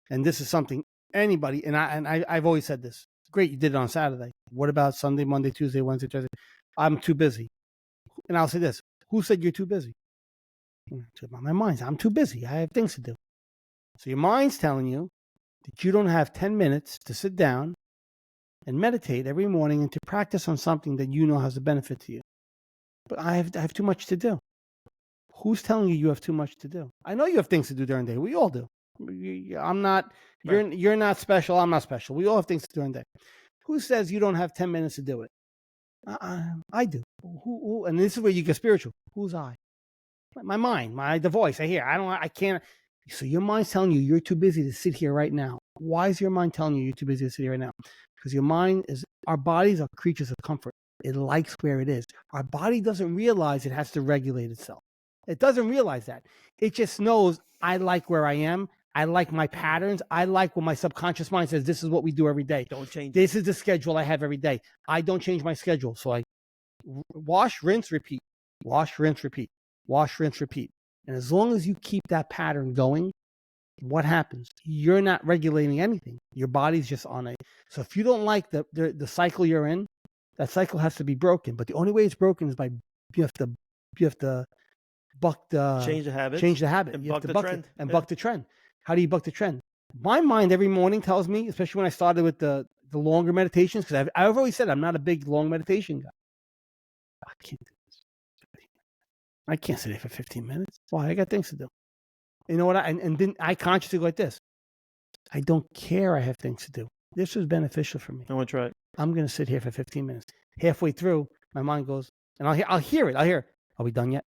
And this is something anybody, and I've always said this. Great, you did it on Saturday. What about Sunday, Monday, Tuesday, Wednesday, Thursday? I'm too busy. And I'll say this. Who said you're too busy? My mind. I'm too busy. I have things to do. So your mind's telling you that you don't have 10 minutes to sit down and meditate every morning and to practice on something that you know has a benefit to you. But I have too much to do. Who's telling you have too much to do? I know you have things to do during the day. We all do. I'm not. You're not special. I'm not special. We all have things to do during the day. Who says you don't have 10 minutes to do it? I do. Who? And this is where you get spiritual. Who's I? My mind, the voice. I can't. So your mind's telling you you're too busy to sit here right now. Why is your mind telling you you're too busy to sit here right now? Because your mind is. Our bodies are creatures of comfort. It likes where it is. Our body doesn't realize it has to regulate itself. It doesn't realize that. It just knows I like where I am. I like my patterns. I like when my subconscious mind says this is what we do every day. Don't change. This is the schedule I have every day. I don't change my schedule. So I wash, rinse, repeat. Wash, rinse, repeat. Wash, rinse, repeat. And as long as you keep that pattern going, what happens? You're not regulating anything. Your body's just on it. So if you don't like the cycle you're in, that cycle has to be broken. But the only way it's broken is by you have to buck the change the habit. And you buck the trend. Buck the trend. How do you buck the trend? My mind every morning tells me, especially when I started with the longer meditations, because I've always said I'm not a big long meditation guy. I can't do this. I can't sit here for 15 minutes. Why? I got things to do. You know what? And then I consciously go like this. I don't care. I have things to do. This is beneficial for me. I want to try it. I'm going to sit here for 15 minutes. Halfway through, my mind goes, and I'll hear it. Are we done yet?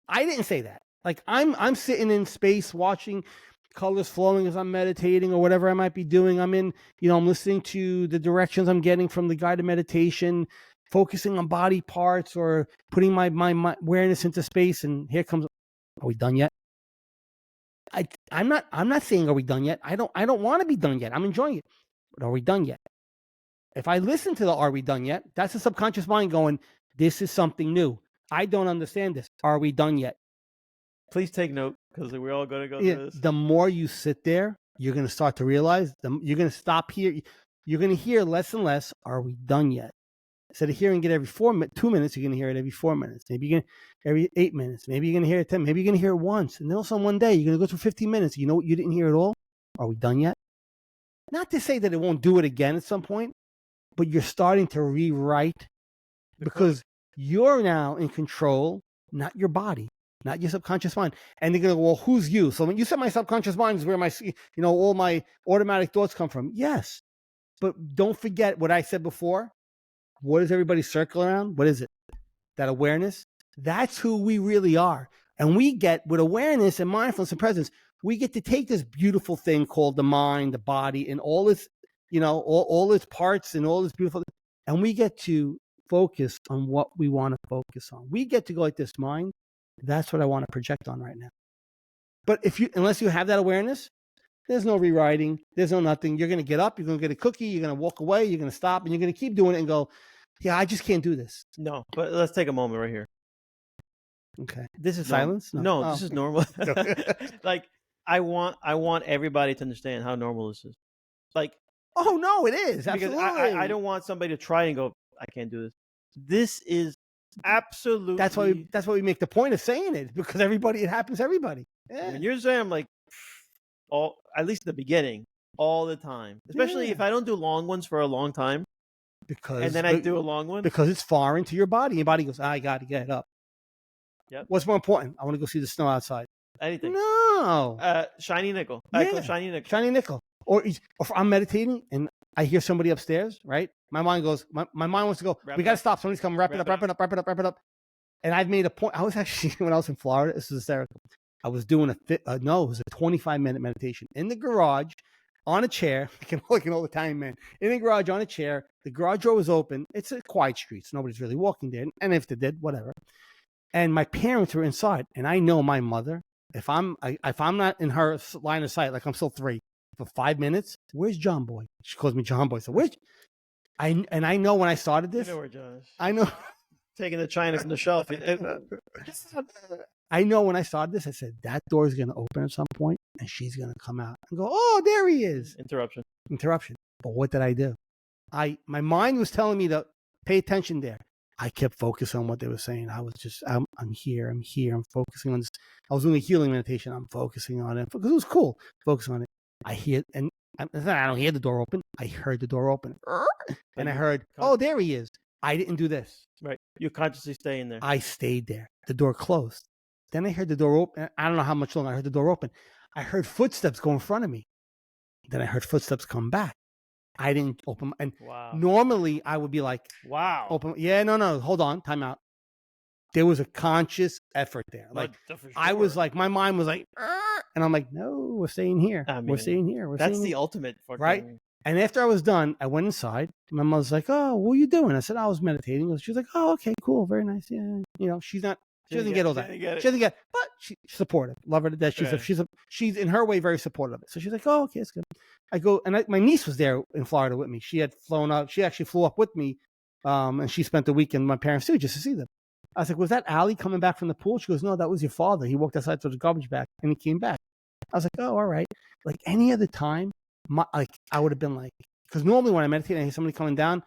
I didn't say that. Like I'm sitting in space watching colors flowing as I'm meditating or whatever I might be doing. I'm listening to the directions I'm getting from the guided meditation, focusing on body parts or putting my awareness into space. And here comes, are we done yet? I'm not saying, are we done yet? I don't want to be done yet. I'm enjoying it. But are we done yet? If I listen to the are we done yet, that's the subconscious mind going, this is something new. I don't understand this. Are we done yet? Please take note because we're all going to go through this. The more you sit there, you're going to start to realize, you're going to stop here. You're going to hear less and less, are we done yet? Instead of hearing it every 2 minutes, you're going to hear it every 4 minutes. Maybe you're going to every 8 minutes. Maybe you're going to hear it 10. Maybe you're going to hear it once. And then also one day, you're going to go through 15 minutes. You know what? You didn't hear it all. Are we done yet? Not to say that it won't do it again at some point, but you're starting to rewrite because you're now in control, not your body, not your subconscious mind. And they're going to go, well, who's you? So when you said my subconscious mind is where all my automatic thoughts come from. Yes. But don't forget what I said before. What does everybody circle around? What is it? That awareness? That's who we really are. And we get, with awareness and mindfulness and presence, we get to take this beautiful thing called the mind, the body, and all its, all its parts and all its beautiful, and we get to focus on what we want to focus on. We get to go like this, mind, that's what I want to project on right now. But unless you have that awareness, there's no rewriting, there's no nothing. You're going to get up, you're going to get a cookie, you're going to walk away, you're going to stop, and you're going to keep doing it and go, yeah, I just can't do this. No, but let's take a moment right here. Okay. This is silence? No, this is normal. Like, I want everybody to understand how normal this is. Like, oh no, it is. Absolutely. Because I don't want somebody to try and go, I can't do this. This is absolutely. That's why we make the point of saying it, because it happens to everybody. Yeah. When you're saying, I'm like, at least in the beginning, all the time. Especially if I don't do long ones for a long time. And then I do a long one. Because it's foreign to your body. Your body goes, I got to get up. Yep. What's more important? I want to go see the snow outside. Anything. No. Shiny nickel. Yeah. Shiny nickel. Shiny nickel. Or if I'm meditating and I hear somebody upstairs, right? My mind goes, my mind wants to go, we got to stop. Somebody's coming. Wrap it up. And I've made a point. I was actually, when I was in Florida, this is hysterical. I was doing it was a 25-minute meditation in the garage on a chair. Like an old Italian man. In the garage on a chair. The garage door was open. It's a quiet street, so nobody's really walking there. And if they did, whatever. And my parents were inside. And I know my mother, if I'm not in her line of sight, like I'm still 3, for 5 minutes, where's John Boy? She calls me John Boy. So I know when I started this. You know where John is. I know. Taking the china from the shelf. I know when I started this, I said, that door is going to open at some point and she's going to come out and go, oh, there he is. Interruption. But what did I do? My mind was telling me to pay attention there. I kept focusing on what they were saying. I was just, I'm here. I'm focusing on this. I was doing a healing meditation. I'm focusing on it because it was cool. Focusing on it. I hear, and I don't hear the door open. I heard the door open. And I heard, there he is. I didn't do this. Right. You consciously stay in there. I stayed there. The door closed. Then I heard the door open. I don't know how much longer I heard the door open. I heard footsteps go in front of me. Then I heard footsteps come back. I didn't open. And normally I would be like, wow. Open. Yeah, no. Hold on. Time out. There was a conscious effort there. Like, sure. I was like, my mind was like, and I'm like, no, we're staying here. We're staying here. That's the ultimate fucking... Right? And after I was done, I went inside. My mother's like, oh, what are you doing? I said, I was meditating. She was like, oh, okay, cool. Very nice. Yeah. You know, she doesn't get all that. She doesn't get, but she's supportive. Love her to death. She's in her way very supportive of it. So she's like, oh, okay, it's good. I go, and my niece was there in Florida with me. She had flown out. She actually flew up with me. And she spent the weekend with my parents too, just to see them. I was like, was that Allie coming back from the pool? She goes, no, that was your father. He walked outside to the garbage bag and he came back. I was like, oh, all right. Like any other time, I would have been like, because normally when I meditate and I hear somebody coming down,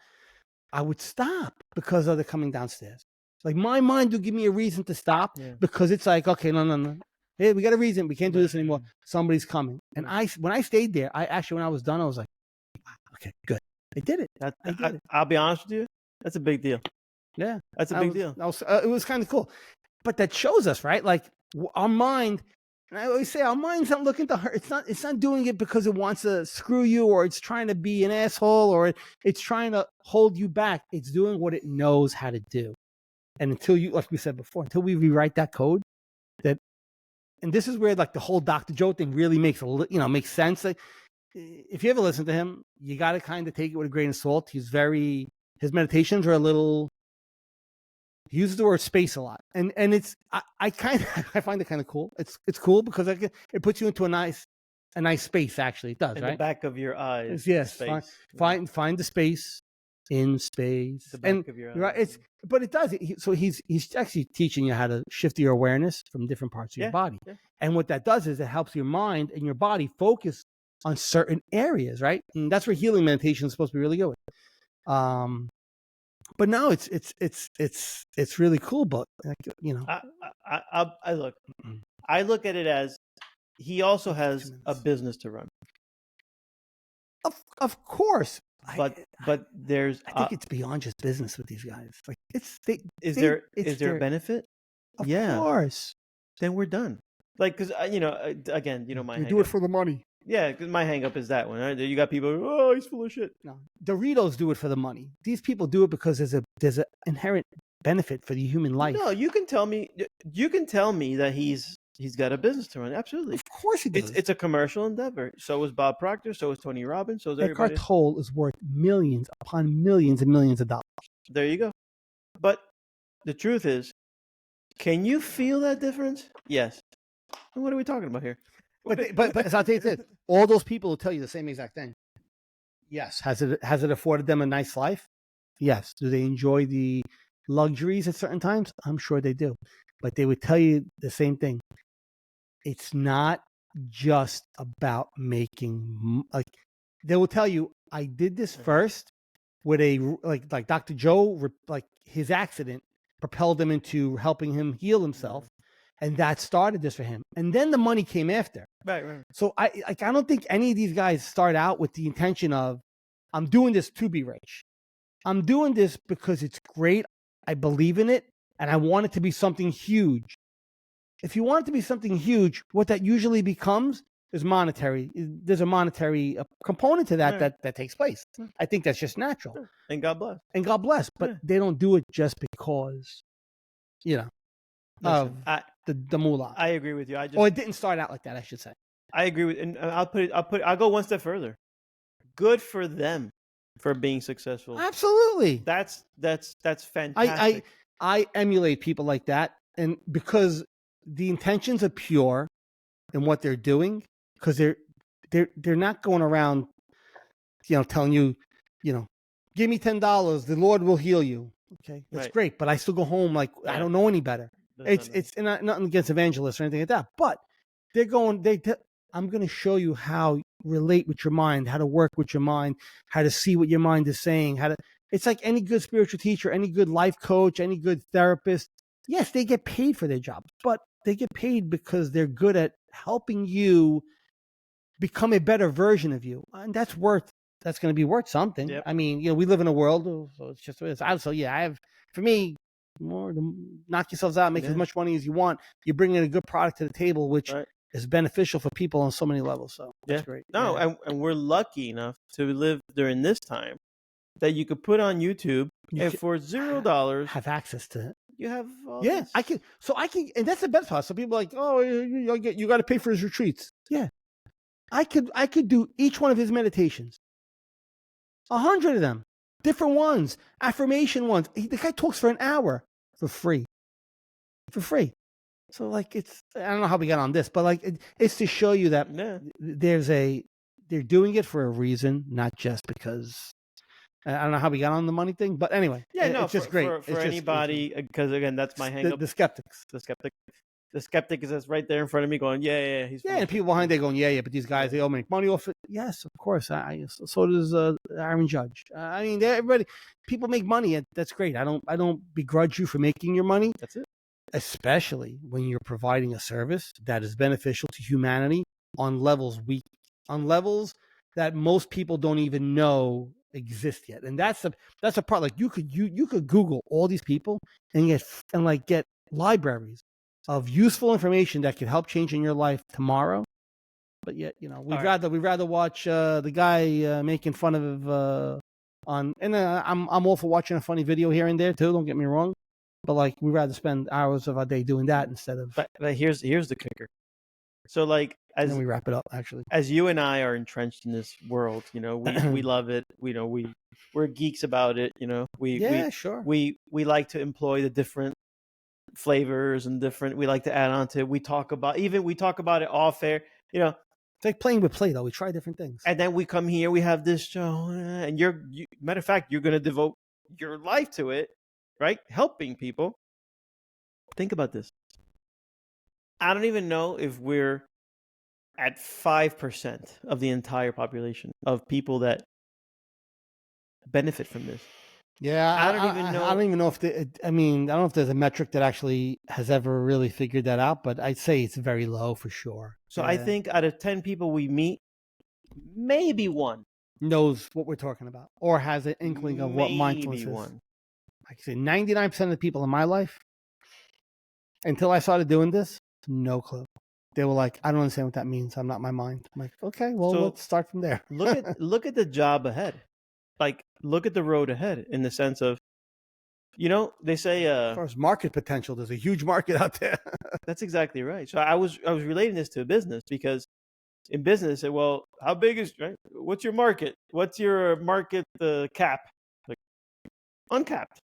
I would stop because they're coming downstairs. Like my mind would give me a reason to stop because it's like, okay, no. Hey, we got a reason. We can't do this anymore. Somebody's coming. And when I stayed there, when I was done, I was like, okay, good. I did it. I'll be honest with you. That's a big deal. Yeah. That's a big deal. It was kind of cool. But that shows us, right? Like our mind, and I always say our mind's not looking to hurt. It's not doing it because it wants to screw you or it's trying to be an asshole or it's trying to hold you back. It's doing what it knows how to do. And until like we said before, until we rewrite that code, and this is where like the whole Dr. Joe thing really makes sense. Like, if you ever listen to him, you got to kind of take it with a grain of salt. His meditations are a little, he uses the word space a lot. And I find it kind of cool. It's cool because it puts you into a nice space, actually. It does, in right? the back of your eyes. Yes. Find the space in space. The back of your eyes. Right. But it does. So he's actually teaching you how to shift your awareness from different parts of your body. Yeah. And what that does is it helps your mind and your body focus on certain areas, right? And that's where healing meditation is supposed to be really good with. But no, it's really cool. But I look at it as he also has a business to run. Of course. But there's I think it's beyond just business with these guys. Like is there a benefit? Of course. Then we're done. Like, because again, my you do it for the money. Yeah, because my hang up is that one. Right? You got people, he's full of shit. No, Doritos do it for the money. These people do it because there's an inherent benefit for the human life. No, you can tell me that he's got a business to run. Absolutely. Of course he does. It's a commercial endeavor. So is Bob Proctor. So is Tony Robbins. So is everybody. Eckhart Tolle is worth millions upon millions and millions of dollars. There you go. But the truth is, can you feel that difference? Yes. What are we talking about here? But as I'll tell you this, all those people will tell you the same exact thing. Yes. Has it afforded them a nice life? Yes. Do they enjoy the luxuries at certain times? I'm sure they do. But they would tell you the same thing. It's not just about making, like, they will tell you, I did this first with like Dr. Joe, like his accident propelled him into helping him heal himself. And that started this for him. And then the money came after. Right. So I don't think any of these guys start out with the intention of, I'm doing this to be rich. I'm doing this because it's great. I believe in it. And I want it to be something huge. If you want it to be something huge, what that usually becomes is monetary. There's a monetary component to that takes place. I think that's just natural. Sure. And God bless. But they don't do it just because, of the moolah. I agree with you. It didn't start out like that, I should say. I agree with, and I'll go one step further. Good for them for being successful. Absolutely. That's fantastic. I emulate people like that, and because the intentions are pure in what they're doing, because they're not going around, telling you, give me $10, the Lord will heal you. Okay, that's great, but I still go home like I don't know any better. It's nothing against evangelists or anything like that, but they're going. I'm going to show you how relate with your mind, how to work with your mind, how to see what your mind is saying, It's like any good spiritual teacher, any good life coach, any good therapist. Yes, they get paid for their job, but they get paid because they're good at helping you become a better version of you, and that's going to be worth something. Yep. I mean, we live in a world, so it's just what it is. So yeah, for me, more to knock yourselves out, make as much money as you want. You're bringing a good product to the table, which is beneficial for people on so many levels. So that's great. No, and we're lucky enough to live during this time that you could put on YouTube and for $0 have access to it. You have all this. I can, and that's the best part. So people are like, oh, you got to pay for his retreats. Yeah, I could do each one of his meditations, 100 of them, different ones, affirmation ones. The guy talks for an hour for free. So like, I don't know how we got on this, but like, it's to show you that they're doing it for a reason, not just because. I don't know how we got on the money thing, but anyway, it's just great for anybody. Because again, that's my hang up. The skeptics. The skeptic is just right there in front of me, going, he's and people behind there going, but these guys they all make money off it. Yes, of course. So does Aaron Judge. I mean, everybody, people make money. That's great. I don't begrudge you for making your money. That's it. Especially when you're providing a service that is beneficial to humanity on levels that most people don't even know exist yet. And that's a part. Like you could Google all these people and get libraries of useful information that could help change in your life tomorrow. But yet, we'd rather watch the guy making fun of I'm all for watching a funny video here and there too, don't get me wrong. But like, we'd rather spend hours of our day doing that instead of. But here's the kicker. So like, and then we wrap it up. Actually, as you and I are entrenched in this world, we love it. We're geeks about it. We like to employ the different flavors and we like to add on to it. We talk about it off air. It's like playing with Play-Doh. We try different things, and then we come here. We have this show, and matter of fact, you're going to devote your life to it. Right? Helping people. Think about this. I don't even know if we're at 5% of the entire population of people that benefit from this. Yeah, I don't even know. I don't even know if I don't know if there's a metric that actually has ever really figured that out, but I'd say it's very low for sure. So I think out of 10 people we meet, maybe one knows what we're talking about or has an inkling of what mindfulness is. Like I say, 99% of the people in my life, until I started doing this, no clue. They were like, I don't understand what that means. I'm not my mind. I'm like, okay, well, let's start from there. look at the job ahead. Like, look at the road ahead in the sense of, they say as far as market potential, there's a huge market out there. That's exactly right. So I was relating this to a business because in business, they say, well, how big is what's your market? What's your market cap? Like, uncapped.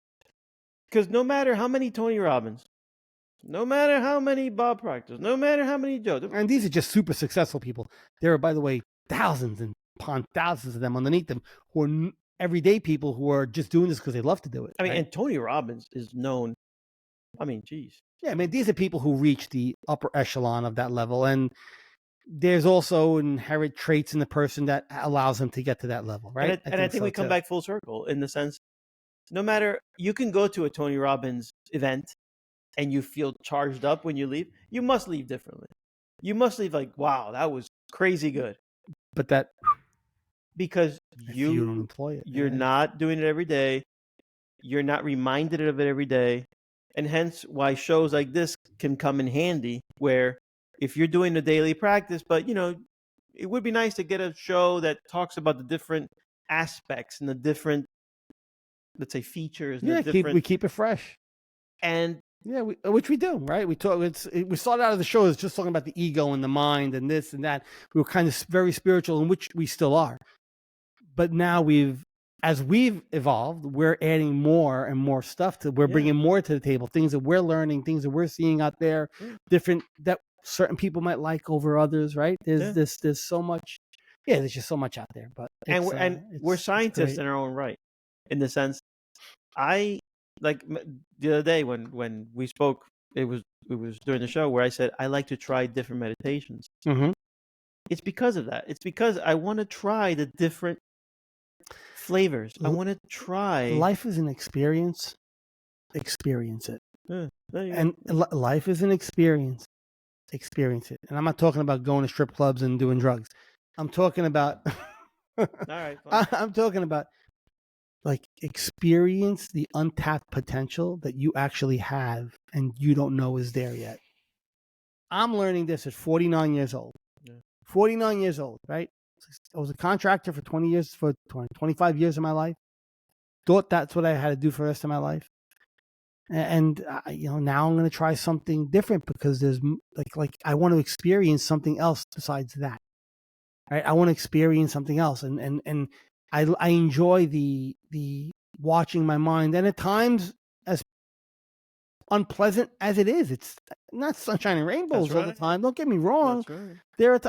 Because no matter how many Tony Robbins, no matter how many Bob Proctors, no matter how many Joe, and these are just super successful people. There are, by the way, thousands and upon thousands of them underneath them who are everyday people who are just doing this because they love to do it. I mean, and Tony Robbins is known. I mean, geez. Yeah, I mean, these are people who reach the upper echelon of that level, and there's also inherent traits in the person that allows them to get to that level, right? And I think we come back full circle in the sense, no matter, you can go to a Tony Robbins event and you feel charged up when you leave, you must leave differently. You must leave like, wow, that was crazy good. But because you don't employ it. You're not doing it every day. You're not reminded of it every day. And hence why shows like this can come in handy, where if you're doing the daily practice, but it would be nice to get a show that talks about the different aspects and the different, let's say, features. And we keep it fresh. And which we do, right? We started out of the show as just talking about the ego and the mind and this and that. We were kind of very spiritual, in which we still are. But now as we've evolved, we're adding more and more stuff we're bringing more to the table, things that we're learning, things that we're seeing out there, different that certain people might like over others, right? There's so much. Yeah, there's just so much out there. But we're scientists in our own right, in the sense, like the other day when we spoke, it was during the show where I said I like to try different meditations. Mm-hmm. It's because of that. It's because I want to try the different flavors. I want to try. Life is an experience. Experience it. And life is an experience. Experience it. And I'm not talking about going to strip clubs and doing drugs. I'm talking about. All right, fine. I'm talking about like experience the untapped potential that you actually have and you don't know is there yet. I'm learning this at 49 years old. Yeah. 49 years old, right? I was a contractor for 20 years, for 25 years of my life. Thought that's what I had to do for the rest of my life. And now I'm going to try something different because there's like I want to experience something else besides that. Right? I want to experience something else, and I enjoy the watching my mind, and at times, as unpleasant as it is, it's not sunshine and rainbows all the time. Don't get me wrong. That's right. There are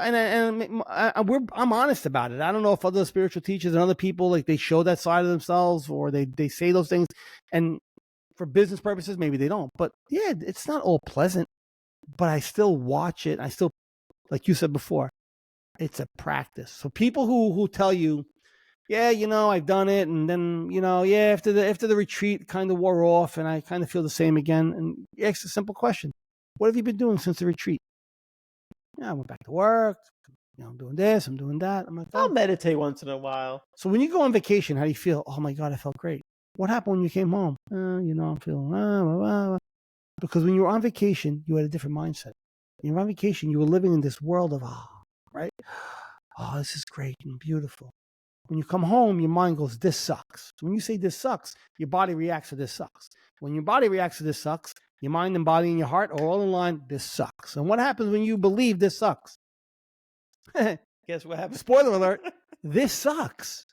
I'm honest about it. I don't know if other spiritual teachers and other people like they show that side of themselves or they say those things, and for business purposes maybe they don't. But yeah, it's not all pleasant. But I still watch it. I still, like you said before, it's a practice. So people who tell you, yeah, I've done it, and then yeah, after the retreat kind of wore off, and I kind of feel the same again. And you ask a simple question: what have you been doing since the retreat? Yeah, I went back to work. I'm doing this, I'm doing that. I'm like, I'll meditate once in a while. So when you go on vacation, how do you feel? Oh my God, I felt great. What happened when you came home? I'm feeling because when you were on vacation, you had a different mindset. When you were on vacation, you were living in this world of right? Oh, this is great and beautiful. When you come home, your mind goes, this sucks. When you say this sucks, your body reacts to this sucks. When your body reacts to this sucks, your mind and body and your heart are all in line, this sucks. And what happens when you believe this sucks? Guess what happens? Spoiler alert, this sucks.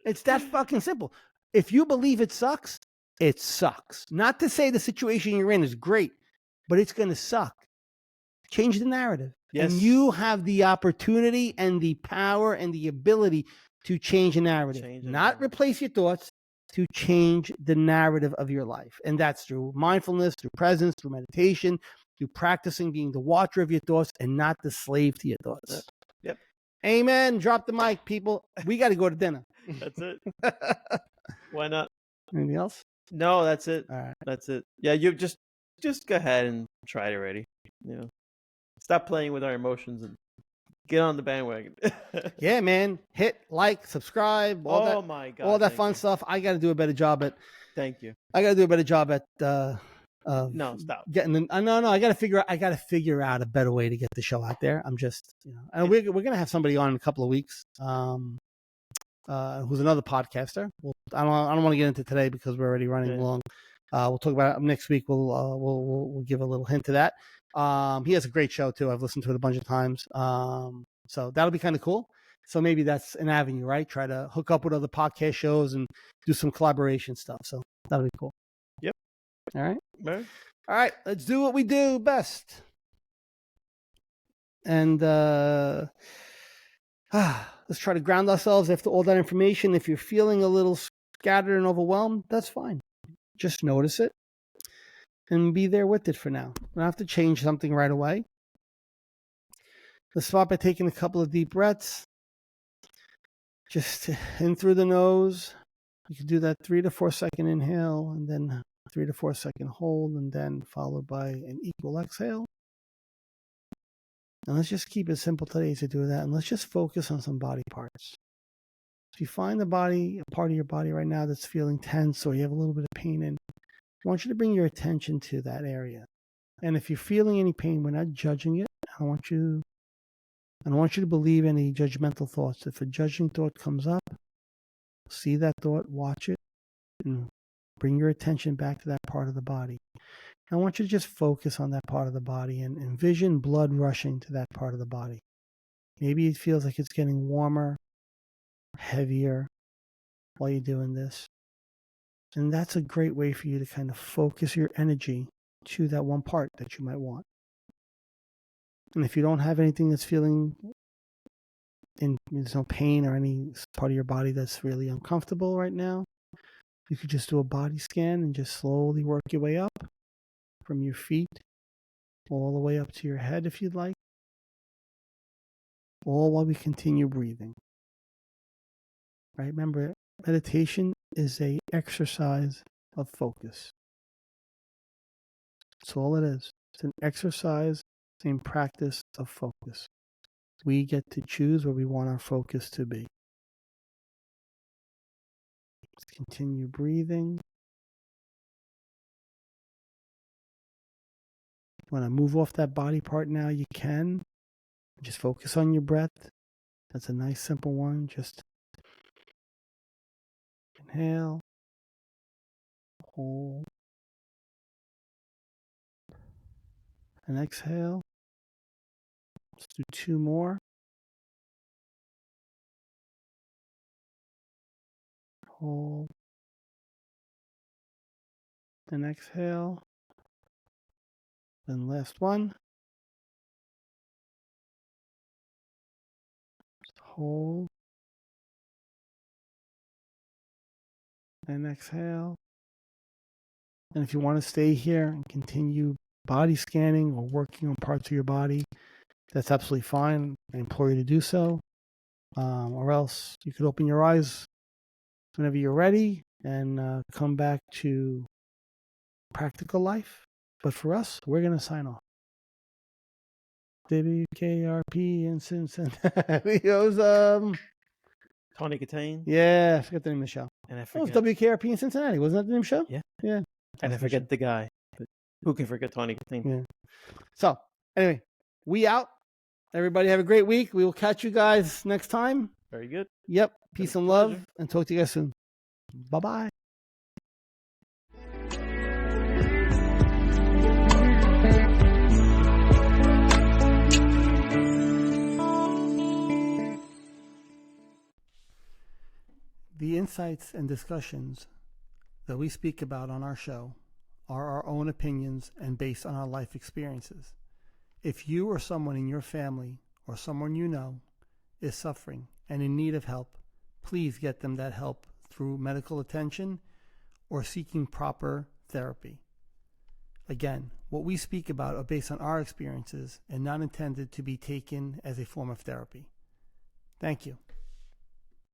It's that fucking simple. If you believe it sucks, it sucks. Not to say the situation you're in is great, but it's going to suck. Change the narrative. Yes. And you have the opportunity and the power and the ability to change a narrative. Not replace your thoughts, to change the narrative of your life. And that's through mindfulness, through presence, through meditation, through practicing being the watcher of your thoughts and not the slave to your thoughts. Yep. Amen. Drop the mic, people. We got to go to dinner. That's it. Why not? Anything else? No, that's it. All right. That's it. Yeah, you just go ahead and try it already. Stop playing with our emotions and get on the bandwagon. Yeah, man. Hit like, subscribe, my God, all that fun stuff. I got to do a better job at. Thank you. I got to do a better job at. No, stop. No. I got to figure out a better way to get the show out there. I'm just, and we're gonna have somebody on in a couple of weeks. Who's another podcaster. I don't want to get into today because we're already running long. We'll talk about it next week. We'll give a little hint to that. He has a great show too. I've listened to it a bunch of times. So that'll be kind of cool. So maybe that's an avenue, right? Try to hook up with other podcast shows and do some collaboration stuff. So that'll be cool. Yep. All right. All right. Let's do what we do best. And let's try to ground ourselves after all that information. If you're feeling a little scattered and overwhelmed, that's fine. Just notice it and be there with it for now. You don't have to change something right away. Let's start by taking a couple of deep breaths. Just in through the nose. You can do that 3 to 4 second inhale and then 3 to 4 second hold and then followed by an equal exhale. And let's just keep it simple today to do that. And let's just focus on some body parts. If you find a part of your body right now that's feeling tense or you have a little bit of pain in, I want you to bring your attention to that area. And if you're feeling any pain, we're not judging it. I don't want you to believe any judgmental thoughts. If a judging thought comes up, see that thought, watch it, and bring your attention back to that part of the body. I want you to just focus on that part of the body and envision blood rushing to that part of the body. Maybe it feels like it's getting warmer, heavier while you're doing this. And that's a great way for you to kind of focus your energy to that one part that you might want. And if you don't have anything that's feeling there's no pain or any part of your body that's really uncomfortable right now, you could just do a body scan and just slowly work your way up from your feet all the way up to your head if you'd like, all while we continue breathing. Right? Remember, meditation is an exercise of focus. That's all it is. It's an exercise, same practice of focus. We get to choose where we want our focus to be. Let's continue breathing. If you want to move off that body part now, you can. Just focus on your breath. That's a nice simple one. Just inhale, hold, and exhale. Let's do 2 more. Hold, and exhale. Then last one. Just hold, and exhale. And if you want to stay here and continue body scanning or working on parts of your body, that's absolutely fine. I implore you to do so. Or else you could open your eyes whenever you're ready and come back to practical life. But for us, we're going to sign off. WKRP in Cincinnati. Tawny Katane. Yeah, I forgot the name of the show. And I It was forget. WKRP in Cincinnati. Wasn't that the name of the show? Yeah. Yeah. And I forget the guy. But who can forget Tawny Katane? Yeah. So, anyway, we out. Everybody have a great week. We will catch you guys next time. Very good. Yep. Peace and love. And talk to you guys soon. Bye-bye. The insights and discussions that we speak about on our show are our own opinions and based on our life experiences. If you or someone in your family or someone you know is suffering and in need of help, please get them that help through medical attention or seeking proper therapy. Again, what we speak about are based on our experiences and not intended to be taken as a form of therapy. Thank you.